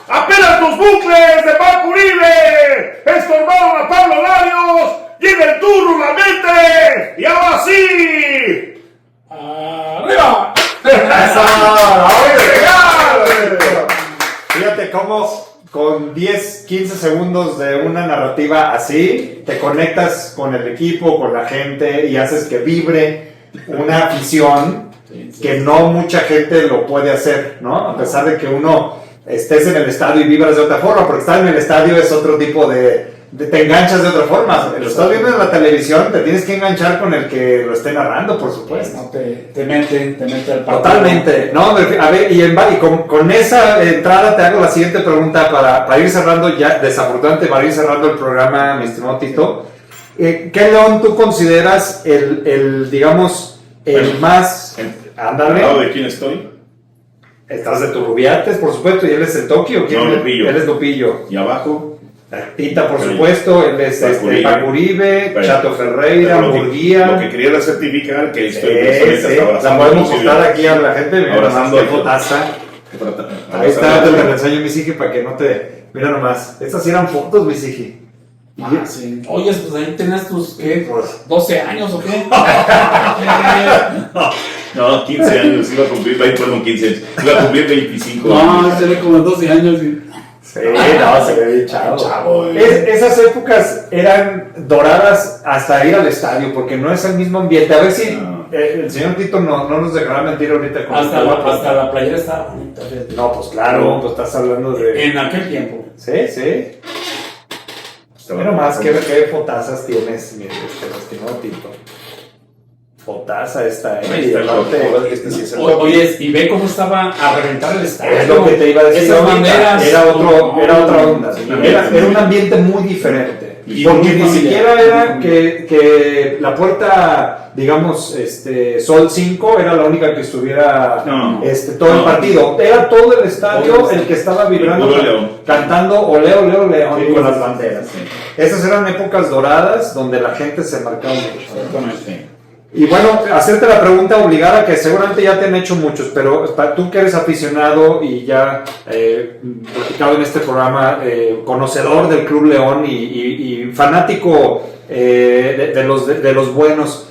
Apenas los bucles de Paco Uribe estorbaron a Pablo Larios, llega el Turru, la mete, y ahora sí. ¡Arriba! Fíjate cómo con 10, 15 segundos de una narrativa así, te conectas con el equipo, con la gente y haces que vibre una afición que no mucha gente lo puede hacer, ¿no? A pesar de que uno estés en el estadio y vibras de otra forma, porque estar en el estadio es otro tipo te enganchas de otra forma. Lo estás viendo en la televisión, te tienes que enganchar con el que lo esté narrando, por supuesto. No, te mete al partido. Totalmente. No, a ver, y con esa entrada te hago la siguiente pregunta para ir cerrando ya, desafortunadamente, para ir cerrando el programa, mi estimado Tito. ¿Qué León tú consideras digamos, el más... ¿Al lado de quién estoy? Estás de Turrubiates, por supuesto, y él es el Tokio. No, Lupillo. Él es Lupillo. Y abajo... Tita, por supuesto, él es Paco Uribe, Chato Ferreira, Murguía. Lo que quería era certificar que estoy la podemos mostrar aquí a la gente. Mira abrazando nomás, qué fotaza. Ahí está, te la enseño, mi Sigi, para que no te... Mira nomás, estas sí eran fotos, mi Sigi. Sí. Oye, pues ahí tenías tus, ¿qué? 12 años o qué. No, 15 años, iba a cumplir, perdón, 15 años, iba a cumplir 25 No, años. se ve como 12 años. Sí, no, se ve bien chavo. Esas épocas eran doradas hasta ir al estadio, porque no es el mismo ambiente. A ver si el señor Tito no nos dejará mentir ahorita. Con hasta la playera estaba bonita. No, pues claro, pues estás hablando de... En aquel tiempo. Sí. Pero más, ¿qué fotazas tienes, mi estimado Tito? Fotaza esta, Oye, y ve cómo estaba a reventar el estadio. Es lo que te iba a decir. Esas banderas. Era otra onda. Era un ambiente muy diferente. Porque ni siquiera era que la puerta, digamos, Sol 5 era la única que estuviera todo el partido. Era todo el estadio el que estaba vibrando, cantando ole, ole, ole, León con las banderas. Esas eran épocas doradas donde la gente se marcaba mucho. Y bueno, hacerte la pregunta obligada que seguramente ya te han hecho muchos, pero tú que eres aficionado y ya platicado en este programa, conocedor del Club León y fanático de los buenos,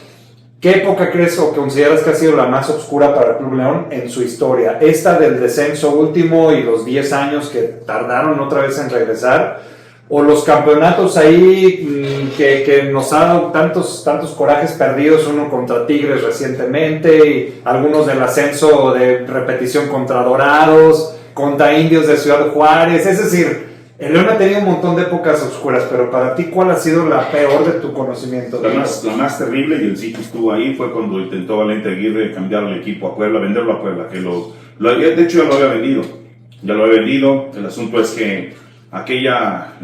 ¿qué época crees o consideras que ha sido la más oscura para el Club León en su historia? ¿Esta del descenso último y los 10 años que tardaron otra vez en regresar? ¿O los campeonatos ahí que nos han dado tantos corajes perdidos, uno contra Tigres recientemente, y algunos del ascenso de repetición contra Dorados, contra Indios de Ciudad Juárez? Es decir, el León ha tenido un montón de épocas oscuras, pero para ti, ¿cuál ha sido la peor de tu conocimiento? La más terrible, y el sitio estuvo ahí, fue cuando intentó Valente Aguirre cambiar el equipo a Puebla, venderlo a Puebla, de hecho ya lo había vendido, el asunto es que aquella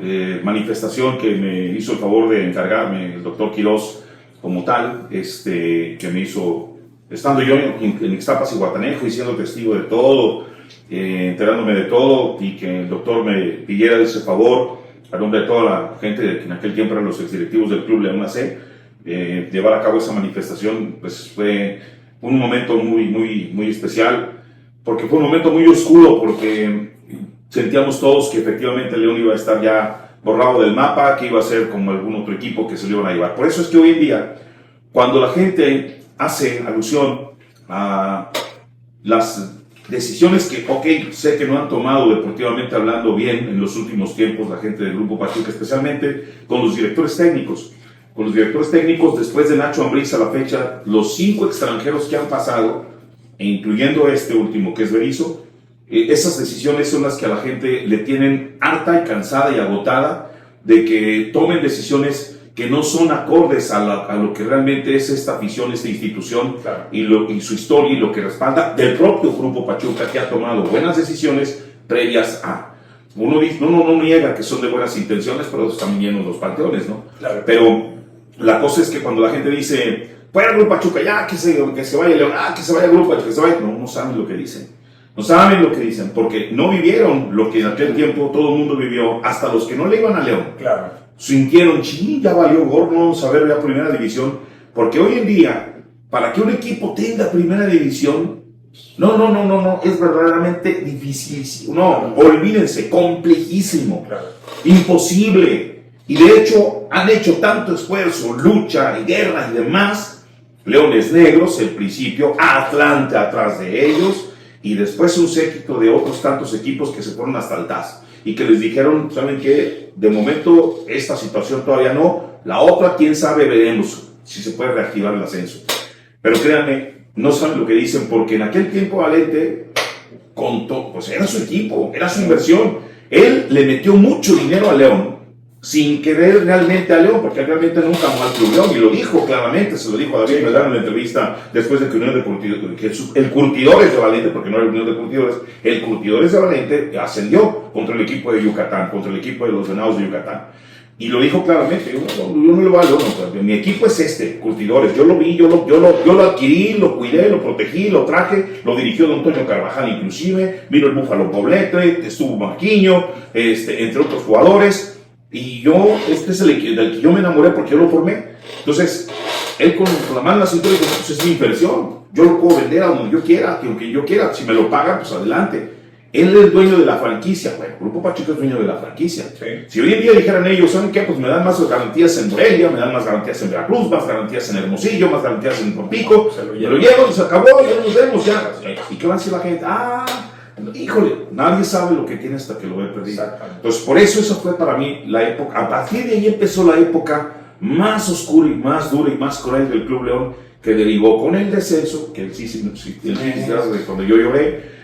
manifestación que me hizo el favor de encargarme el doctor Quirós como tal, que me hizo, estando yo en Ixtapas y Guatanejo y siendo testigo de todo, enterándome de todo, y que el doctor me pidiera ese favor a nombre de toda la gente que en aquel tiempo eran los exdirectivos del Club León AC, llevar a cabo esa manifestación, pues fue un momento muy especial, porque fue un momento muy oscuro, porque sentíamos todos que efectivamente León iba a estar ya borrado del mapa, que iba a ser como algún otro equipo que se lo iban a llevar. Por eso es que hoy en día, cuando la gente hace alusión a las decisiones que, ok, sé que no han tomado deportivamente hablando bien en los últimos tiempos la gente del Grupo Pachuca, especialmente con los directores técnicos. Con los directores técnicos, después de Nacho Ambriz a la fecha, los 5 extranjeros que han pasado, incluyendo este último que es Berizzo, esas decisiones son las que a la gente le tienen harta y cansada y agotada de que tomen decisiones que no son acordes a lo que realmente es esta afición, esta institución, claro, y su historia y lo que respalda del propio Grupo Pachuca, que ha tomado buenas decisiones previas a. Uno dice, no niega que son de buenas intenciones, pero están llenos los panteones, ¿no? Claro. Pero la cosa es que cuando la gente dice, fuera Grupo Pachuca, ya, que se vaya León, que se vaya Grupo, que se vaya, no saben lo que dicen. No saben lo que dicen, porque no vivieron lo que en aquel tiempo todo el mundo vivió, hasta los que no le iban a León. Claro. Sintieron, ya valió gorro, no vamos a ver ya primera división, porque hoy en día, para que un equipo tenga primera división, no, es verdaderamente difícil, olvídense, complejísimo, claro, imposible, y de hecho han hecho tanto esfuerzo, lucha y guerra y demás, Leones Negros, el principio, Atlante atrás de ellos, y después un séquito de otros tantos equipos que se fueron hasta el TAS, y que les dijeron, ¿saben qué? De momento esta situación todavía no, la otra, quién sabe, veremos si se puede reactivar el ascenso. Pero créanme, no saben lo que dicen, porque en aquel tiempo Valente contó, pues era su equipo, era su inversión. Él le metió mucho dinero a León, sin querer realmente a León, porque realmente nunca amó al Club León, y lo dijo claramente, se lo dijo a David Medrano en la entrevista después de que Unión de Curtidores, que el Curtidores de Valente, porque no era Unión de Curtidores, el Curtidores de Valente ascendió contra el equipo de Yucatán, contra el equipo de los Venados de Yucatán. Y lo dijo claramente, yo no le voy a León, mi equipo es Curtidores, yo lo vi, yo lo adquirí, lo cuidé, lo protegí, lo traje, lo dirigió don Antonio Carvajal inclusive, vino el Búfalo Poblete, estuvo Marquiño, entre otros jugadores, y yo, este es el del que yo me enamoré porque yo lo formé. Entonces, él con la mano en la cintura dijo, pues es mi inversión, yo lo puedo vender a donde yo quiera, aunque yo quiera, si me lo pagan, pues adelante. Él es dueño de la franquicia. Bueno, Grupo Pachuca es dueño de la franquicia. Sí. Si hoy en día dijeran ellos, ¿saben qué? Pues me dan más garantías en Morelia, me dan más garantías en Veracruz, más garantías en Hermosillo, más garantías en Tampico. Se lo llevo, se acabó, ya nos vemos, ya. ¿Y qué va a decir la gente? Híjole, nadie sabe lo que tiene hasta que lo ve perdido. Entonces, por eso fue para mí la época. A partir de ahí empezó la época más oscura y más dura y más cruel del Club León, que derivó con el descenso, que cuando yo lloré.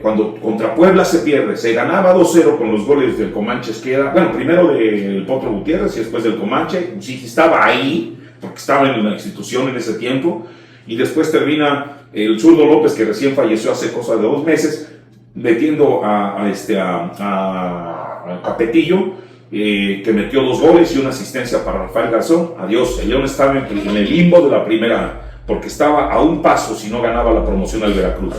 Cuando contra Puebla se pierde, se ganaba 2-0 con los goles del Comanche Esqueda, bueno, primero del Potro Gutiérrez y después del Comanche, sí estaba ahí, porque estaba en la institución en ese tiempo, y después termina el Zurdo López, que recién falleció hace cosa de 2 meses, metiendo a Capetillo, que metió 2 goles y una asistencia para Rafael Garzón. Adiós, el León estaba en el limbo de la primera, porque estaba a un paso si no ganaba la promoción al Veracruz,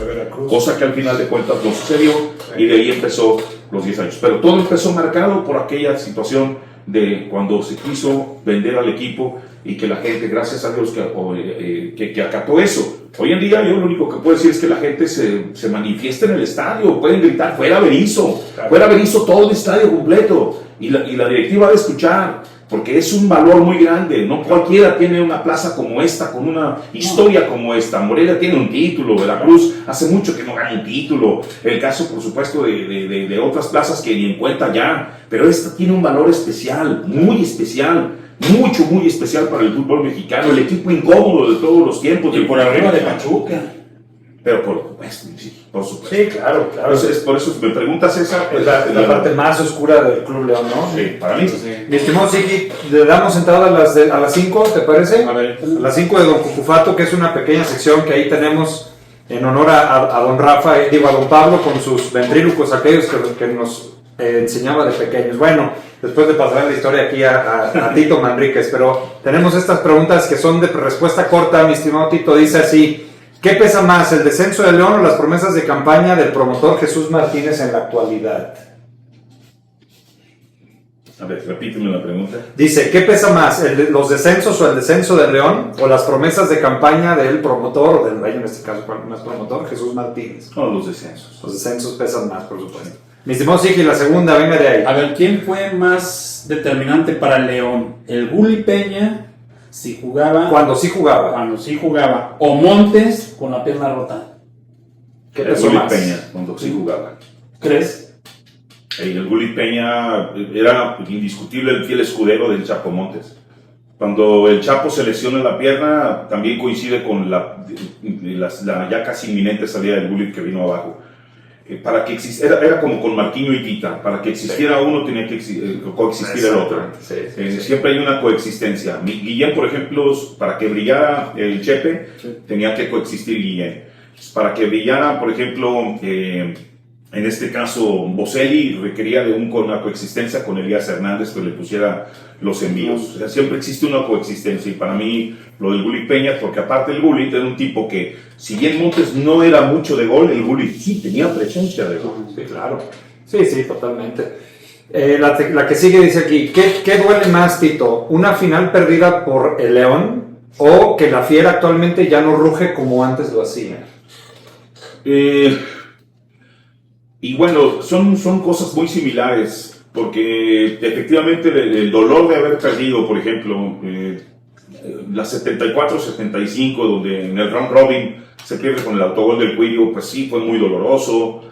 cosa que al final de cuentas no sucedió, y de ahí empezó los 10 años. Pero todo empezó marcado por aquella situación de cuando se quiso vender al equipo y que la gente, gracias a Dios, que acató eso. Hoy en día yo lo único que puedo decir es que la gente se manifiesta en el estadio, pueden gritar, fuera Berizzo, fuera Berizzo, todo el estadio completo, y la directiva va a escuchar, porque es un valor muy grande. No cualquiera tiene una plaza como esta, con una historia como esta. Morelia tiene un título, Veracruz hace mucho que no gana un título, el caso por supuesto de otras plazas que ni en cuenta ya, pero esta tiene un valor especial, muy especial, muy especial para el fútbol mexicano, el equipo incómodo de todos los tiempos. Y por arriba de Pachuca. Pero por supuesto. Sí, claro. Entonces, por eso me preguntas esa, pues, la parte más oscura del Club León, ¿no? Sí, para mí. Sí. Mi estimado Siki, le damos entrada a las 5, ¿te parece? A ver. A las 5 de Don Cucufato, que es una pequeña sección que ahí tenemos en honor a Don Rafa, a Don Pablo, con sus ventrílocos aquellos que enseñaba de pequeños. Bueno, después de pasar la historia aquí a Tito Manríquez, pero tenemos estas preguntas que son de respuesta corta. Mi estimado Tito dice así: ¿qué pesa más, el descenso de León o las promesas de campaña del promotor Jesús Martínez en la actualidad? A ver, repíteme la pregunta. Dice, ¿qué pesa más, los descensos o el descenso de León o las promesas de campaña del promotor, o del rey en este caso, ¿cuál más promotor? Jesús Martínez. No, los descensos. Los descensos pesan más, por supuesto. Mi estimado Sigi, la segunda, venga de ahí. A ver, ¿quién fue más determinante para León? ¿El Gulli Peña, si jugaba? Cuando sí jugaba. Cuando sí jugaba. ¿O Montes con la pierna rota? ¿Qué El pesó Gulli más? Peña, cuando sí jugaba. ¿Crees? El Gulli Peña era indiscutible el fiel escudero del Chapo Montes. Cuando el Chapo se lesiona la pierna, también coincide con la ya casi inminente salida del Gulli que vino abajo. Para que existiera, era como con Marquinho y Tita, para que existiera uno tenía que coexistir el otro. Siempre hay una coexistencia. Guillén, por ejemplo, para que brillara el Chepe, tenía que coexistir Guillén. Para que brillara, por ejemplo, en este caso, Boselli requería de una coexistencia con Elías Hernández que le pusiera los envíos. O sea, siempre existe una coexistencia, y para mí lo del Gulli Peña, porque aparte el Gulli era un tipo que, si bien Montes no era mucho de gol, el Gulli sí tenía presencia de gol. Sí, claro. Sí, totalmente. La que sigue dice aquí, ¿qué duele más, Tito? ¿Una final perdida por el León o que la Fiera actualmente ya no ruge como antes lo hacía? Y bueno, son cosas muy similares, porque efectivamente el dolor de haber perdido, por ejemplo, la 74-75, donde en el round robin se pierde con el autogol del Cuillo, pues sí, fue muy doloroso,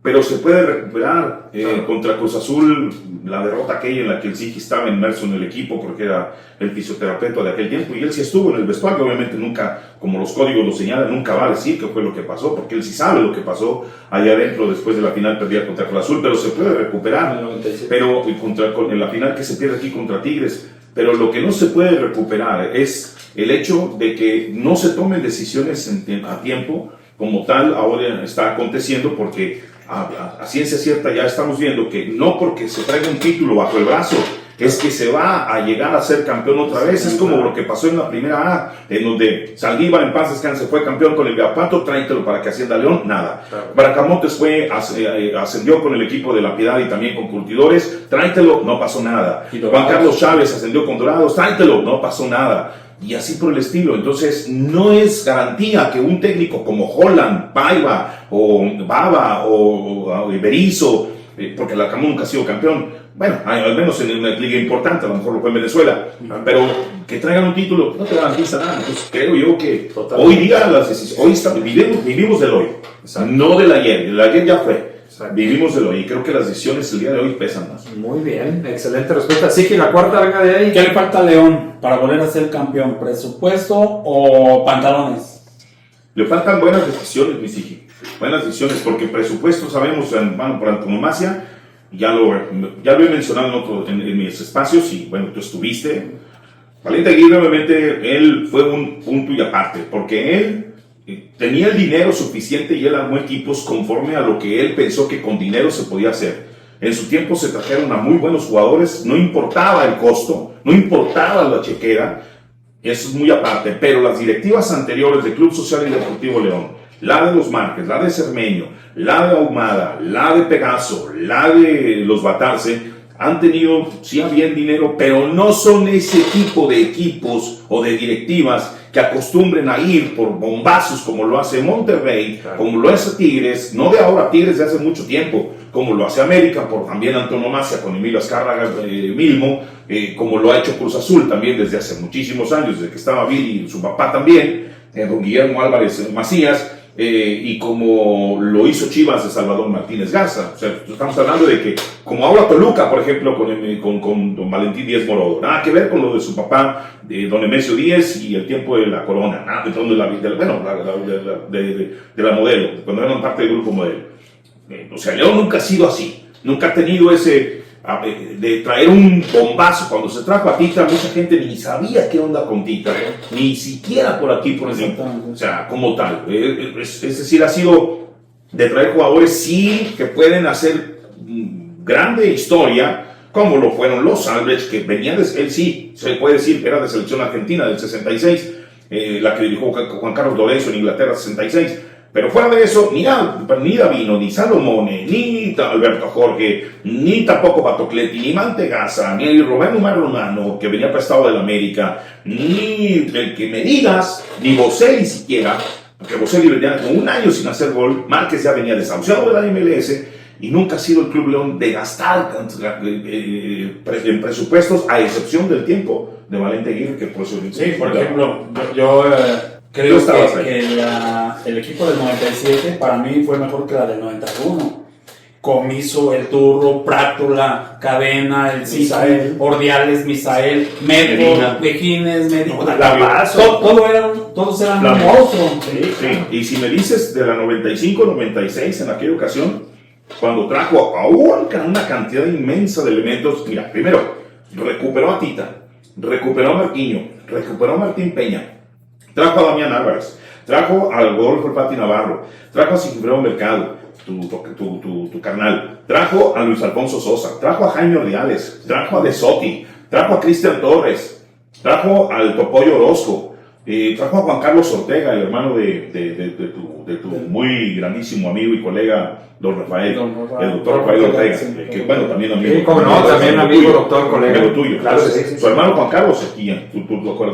pero se puede recuperar. Contra Cruz Azul, la derrota aquella en la que el Sigi estaba inmerso en el equipo porque era el fisioterapeuta de aquel tiempo, y él sí estuvo en el vestuario. Obviamente nunca, como los códigos lo señalan, nunca va a decir qué fue lo que pasó, porque él sí sabe lo que pasó allá adentro después de la final perdida contra Cruz Azul, pero se puede recuperar. Pero en la final que se pierde aquí contra Tigres, pero lo que no se puede recuperar es el hecho de que no se tomen decisiones a tiempo, como tal ahora está aconteciendo, porque a ciencia cierta ya estamos viendo que no porque se traiga un título bajo el brazo es que se va a llegar a ser campeón otra vez. Es como lo que pasó en la primera A, en donde Saldívar, en paz descanse, fue campeón con el Irapuato. Tráetelo para que ascienda León, nada. Bracamontes ascendió con el equipo de La Piedad y también con Curtidores, tráetelo, no pasó nada. Juan Carlos Chávez ascendió con Dorados, tráetelo, no pasó nada. Y así por el estilo. Entonces no es garantía que un técnico como Holland, Paiva o Baba o Berizzo, porque el Arcamón nunca ha sido campeón, bueno, al menos en una liga importante, a lo mejor lo fue en Venezuela, pero que traigan un título no te garantiza nada. Entonces creo yo que hoy día vivimos del hoy, no del ayer. El ayer ya fue. Vivimos de hoy, y creo que las decisiones el día de hoy pesan más. Muy bien, excelente respuesta. Sí, que la cuarta venga de ahí. ¿Qué le falta a León para volver a ser campeón? ¿Presupuesto o pantalones? Le faltan buenas decisiones, mi Sigi. Buenas decisiones, porque presupuesto sabemos, por antonomasia, ya lo he mencionado en mis espacios, y bueno, tú estuviste. Valente Aguirre, obviamente, él fue un punto y aparte, porque él tenía el dinero suficiente y él armó equipos conforme a lo que él pensó que con dinero se podía hacer. En su tiempo se trajeron a muy buenos jugadores, no importaba el costo, no importaba la chequera, eso es muy aparte, pero las directivas anteriores del Club Social y Deportivo León, la de los Márquez, la de Cermeño, la de Ahumada, la de Pegaso, la de los Batarse, han tenido, sí habían dinero, pero no son ese tipo de equipos o de directivas que acostumbren a ir por bombazos como lo hace Monterrey, como lo hace Tigres, no de ahora, Tigres de hace mucho tiempo, como lo hace América por también antonomasia con Emilio Azcárraga Milmo, como lo ha hecho Cruz Azul también desde hace muchísimos años, desde que estaba Billy y su papá también, don Guillermo Álvarez Macías, y como lo hizo Chivas de Salvador Martínez Garza. O sea, estamos hablando de que, como ahora Toluca, por ejemplo, con don Valentín Díez Morodo, nada que ver con lo de su papá, don Nemesio Díez, y el tiempo de la Corona, nada de la Modelo, cuando eran parte del grupo Modelo. O sea, León nunca ha sido así, nunca ha tenido ese de traer un bombazo. Cuando se trajo a Tita, mucha gente ni sabía qué onda con Tita, ni siquiera por aquí, por ejemplo, o sea, como tal. Es decir, ha sido de traer jugadores, sí, que pueden hacer grande historia, como lo fueron los Albrecht, que venían de él, sí, se puede decir que era de selección argentina del 66, la que dirigió Juan Carlos Lorenzo en Inglaterra 66. Pero fuera de eso, ni Davino, ni Salomone, ni Alberto Jorge, ni tampoco Batocletti, ni Mantegazza, ni Roberto Romano, que venía prestado del América, ni el que me digas, ni Boselli siquiera, porque Boselli venía con un año sin hacer gol, Márquez ya venía desahuciado de la MLS, y nunca ha sido el Club León de gastar en presupuestos, a excepción del tiempo de Valente Aguirre, que por eso... Sí, por ejemplo, yo creo que el equipo del 97 para mí fue mejor que la del 91. Comiso, El Turro, Prátula, Cadena, El Misael, Ordiales, Misael, Medina, Mejines, Medina. Todos eran un monstruo. Sí. Y si me dices de la 95-96, en aquella ocasión, cuando trajo a una cantidad inmensa de elementos, mira, primero, recuperó a Tita, recuperó a Marquinho, recuperó a Martín Peña, trajo a Damián Álvarez, trajo al Rodolfo Pati Navarro, trajo a Sigfredo Mercado, tu carnal, trajo a Luis Alfonso Sosa, trajo a Jaime Ordiales, trajo a De Sotti, trajo a Cristian Torres, trajo al Topoyo Orozco, trajo a Juan Carlos Ortega, el hermano de tu muy grandísimo amigo y colega Don Rafael, el doctor Rafael Ortega, que bueno, también amigo. Sí, como no, también amigo, doctor, colega. Amigo tuyo, claro. Sí. Su hermano Juan Carlos aquí, tú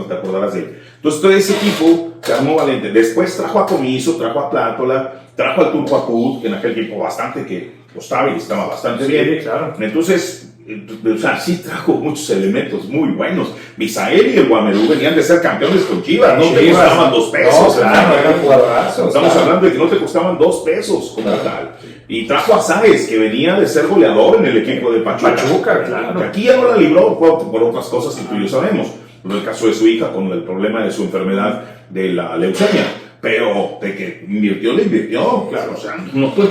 te acordarás de él. Entonces todo ese equipo se armó Valente. Después trajo a Comiso, trajo a Plátola, trajo al Turco Acud, que en aquel tiempo bastante que costaba y estaba bastante bien. Claro. Entonces, o sea, sí trajo muchos elementos muy buenos. Misael y el Guamerú venían de ser campeones con Chivas, no te costaban 2 pesos. No, claro, eran jugadorazos. Estamos hablando de que no te costaban 2 pesos como tal. Y trajo a Sáez, que venía de ser goleador en el equipo de Pachuca. Claro. Que aquí ya no la libró por otras cosas que tú y yo sabemos. En el caso de su hija, con el problema de su enfermedad de la leucemia. Pero de que invirtió, le invirtió. Claro, o sea, no fue.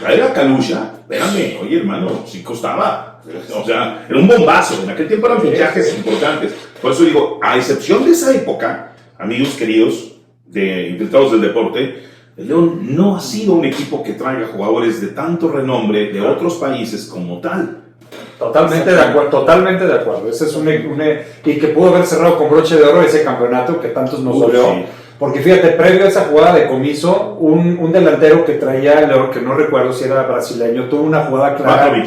Traer a Calusha, espérame, oye hermano, sí costaba. O sea, era un bombazo. En aquel tiempo eran fichajes importantes. Por eso digo, a excepción de esa época, amigos queridos, de infiltrados del deporte, el León no ha sido un equipo que traiga jugadores de tanto renombre de otros países como tal. Totalmente de acuerdo. Ese es y que pudo haber cerrado con broche de oro ese campeonato que tantos nos dolió. Sí. Porque fíjate, previo a esa jugada de Comiso, un delantero que traía el León, que no recuerdo si era brasileño, tuvo una jugada clara.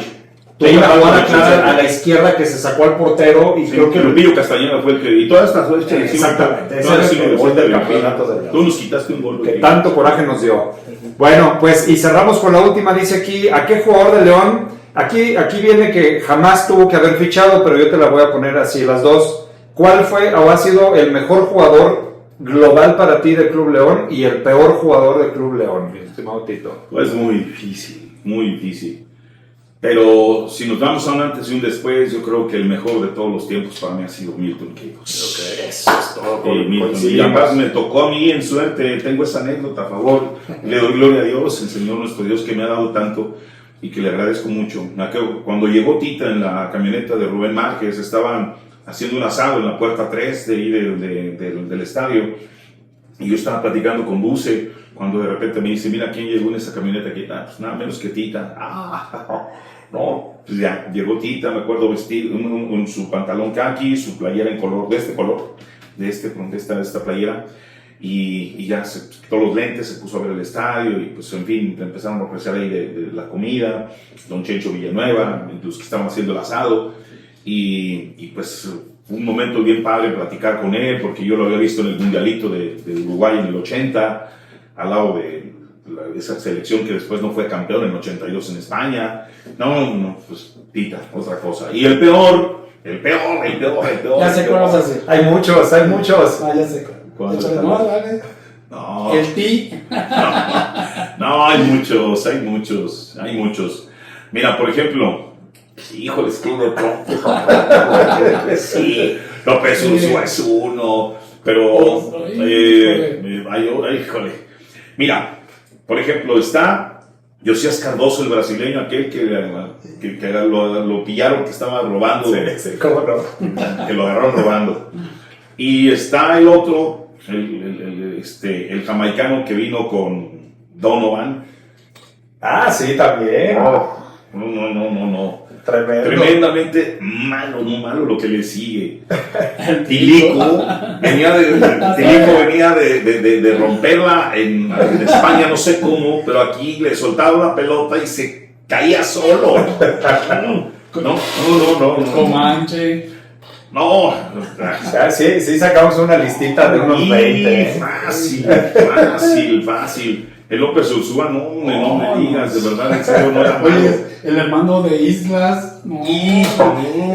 Tuvo una jugada clara a la izquierda que se sacó al portero y creo que Lupillo Castañeda fue el que... Y todas estas veces... Exactamente. Ese es el gol del campeonato del León. Tú nos quitaste un gol. Que tanto coraje nos dio. Bueno, pues y cerramos con la última. Dice aquí, ¿a qué jugador de León? Aquí viene que jamás tuvo que haber fichado, pero yo te la voy a poner así, las dos. ¿Cuál fue o ha sido el mejor jugador global para ti del Club León y el peor jugador del Club León, mi estimado Tito? Pues muy difícil. Pero si nos vamos a un antes y un después, yo creo que el mejor de todos los tiempos para mí ha sido Milton Quijos. Creo que eso es todo. Y además me tocó a mí en suerte, tengo esa anécdota a favor. Le doy gloria a Dios, el Señor nuestro Dios, que me ha dado tanto y que le agradezco mucho. Cuando llegó Tita en la camioneta de Rubén Márquez, estaban haciendo un asado en la puerta 3 de ahí del estadio, y yo estaba platicando con Buce, cuando de repente me dice, mira, ¿quién llegó en esa camioneta aquí? Pues nada menos que Tita. No, pues ya, llegó Tita, me acuerdo vestido, en su pantalón khaki, su playera en color, de esta playera, y ya se quitó los lentes, se puso a ver el estadio, y pues en fin, empezaron a ofrecer ahí de la comida, don Chencho Villanueva, los que estaban haciendo el asado, y pues un momento bien padre platicar con él, porque yo lo había visto en el Mundialito de Uruguay en el 80, al lado de esa selección que después no fue campeón en el 82 en España. No, pues Tita, otra cosa. Y el peor. Ya sé cuál vas a hacer. Hay muchos. Ya sé cuál. No. El Ti. No, hay muchos. Mira, por ejemplo, híjole, es que sí, López Ursúa es uno, pero híjole. Mira, por ejemplo, está Josías Cardoso, el brasileño, aquel que lo pillaron que estaba robando. Sí, cómo no. Que lo agarraron robando. Y está el otro, el jamaicano que vino con Donovan. Ah, sí, también. No. Tremendo. Tremendamente malo, muy malo lo que le sigue. Tilico venía de romperla en España, no sé cómo, pero aquí le soltaba la pelota y se caía solo. No. Comanche. No. Sí, sacamos una listita de unos 20. Fácil. El López Ursúa, no me digas, de verdad, en serio, no era malo. Oye, el hermano de Islas. No.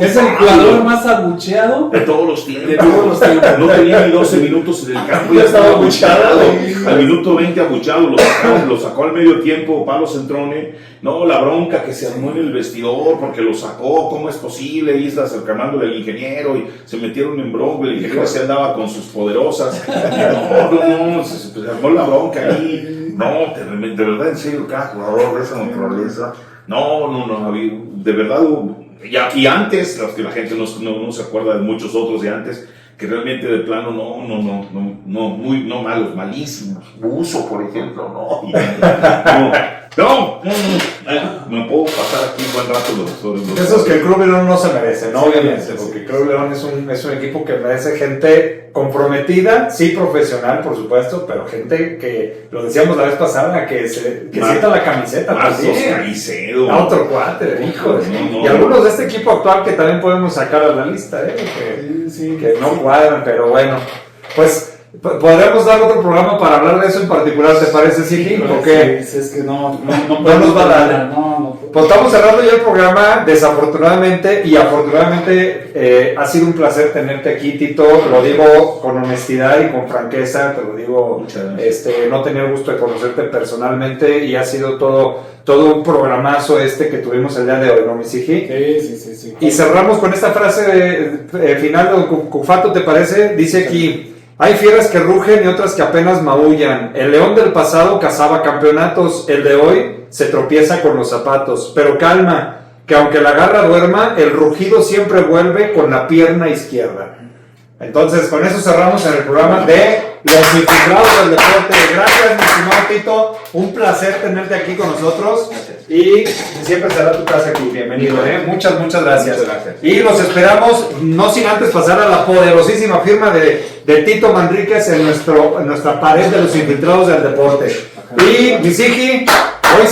Es el No, jugador más abucheado de todos los tiempos. de todos los tiempos. No tenía ni 12 minutos en el campo, ya estaba abucheado. Al minuto 20 abucheado, lo sacó al medio tiempo Pablo Centrone. No, la bronca que se armó en el vestidor porque lo sacó, ¿cómo es posible? Islas reclamándole al ingeniero y se metieron en bronca, el ingeniero se andaba con sus poderosas. No, se armó la bronca ahí. No, de verdad, en serio, cada jugador de esa naturaleza. No, de verdad, y antes, los que la gente no se acuerda de muchos otros de antes, que realmente de plano, no malos, malísimos. Buzo, por ejemplo, no puedo pasar aquí un buen rato los Esos que el Club León no se merece, ¿no? Obviamente, porque el Club León es un equipo que merece gente comprometida, sí profesional, por supuesto, pero gente que, lo decíamos la vez pasada, que sienta la camiseta también. Caicedo. Otro cuate, hijo. No. Y algunos de este equipo actual que también podemos sacar a la lista, que no cuadran, pero bueno, pues podremos dar otro programa para hablar de eso en particular, ¿te parece, Sigi? ¿O qué? Sí, es que no nos va a dar. No. Pues estamos cerrando ya el programa, desafortunadamente y afortunadamente ha sido un placer tenerte aquí, Tito, lo digo con honestidad y con franqueza, te lo digo, no tenía el gusto de conocerte personalmente y ha sido todo un programazo que tuvimos el día de hoy, ¿no, mi Sigi? Sí. Y cerramos con esta frase final de Cufato, ¿te parece? Dice aquí: hay fieras que rugen y otras que apenas maullan. El león del pasado cazaba campeonatos, el de hoy se tropieza con los zapatos. Pero calma, que aunque la garra duerma, el rugido siempre vuelve con la pierna izquierda. Entonces, con eso cerramos en el programa de Los Infiltrados del Deporte. Gracias, mi estimado Tito. Un placer tenerte aquí con nosotros. Y siempre será tu casa aquí. Bienvenido, Muchas gracias. Muchas gracias. Y los esperamos, no sin antes pasar a la poderosísima firma de Tito Manríquez en nuestra pared de Los Infiltrados del Deporte. Y, mi Sigi, hoy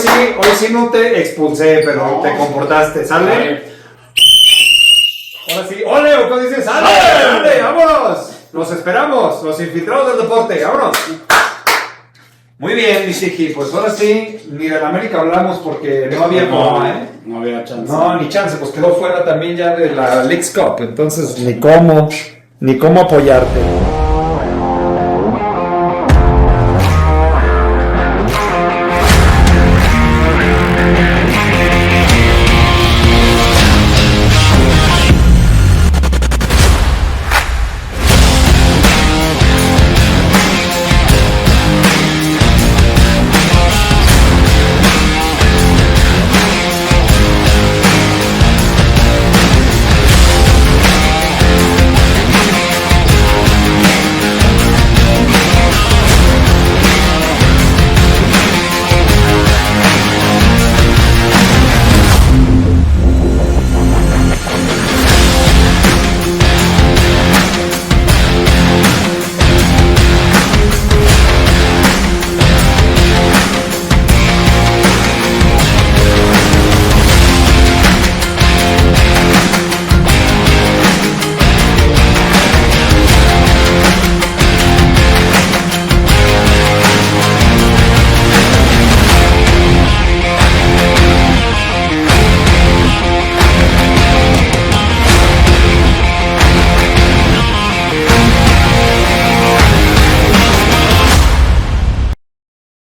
sí no te expulsé, pero te comportaste, ¿sale? Ahora sí, ¡ole! ¿O qué dices? ¡Ale! ¡Vámonos! Los esperamos, Los Infiltrados del Deporte, vámonos. Muy bien, mi Sigi, pues ahora sí, ni del América hablamos porque no había No había chance. No, ni chance, pues quedó fuera también ya de la Leagues Cup, entonces ni cómo apoyarte.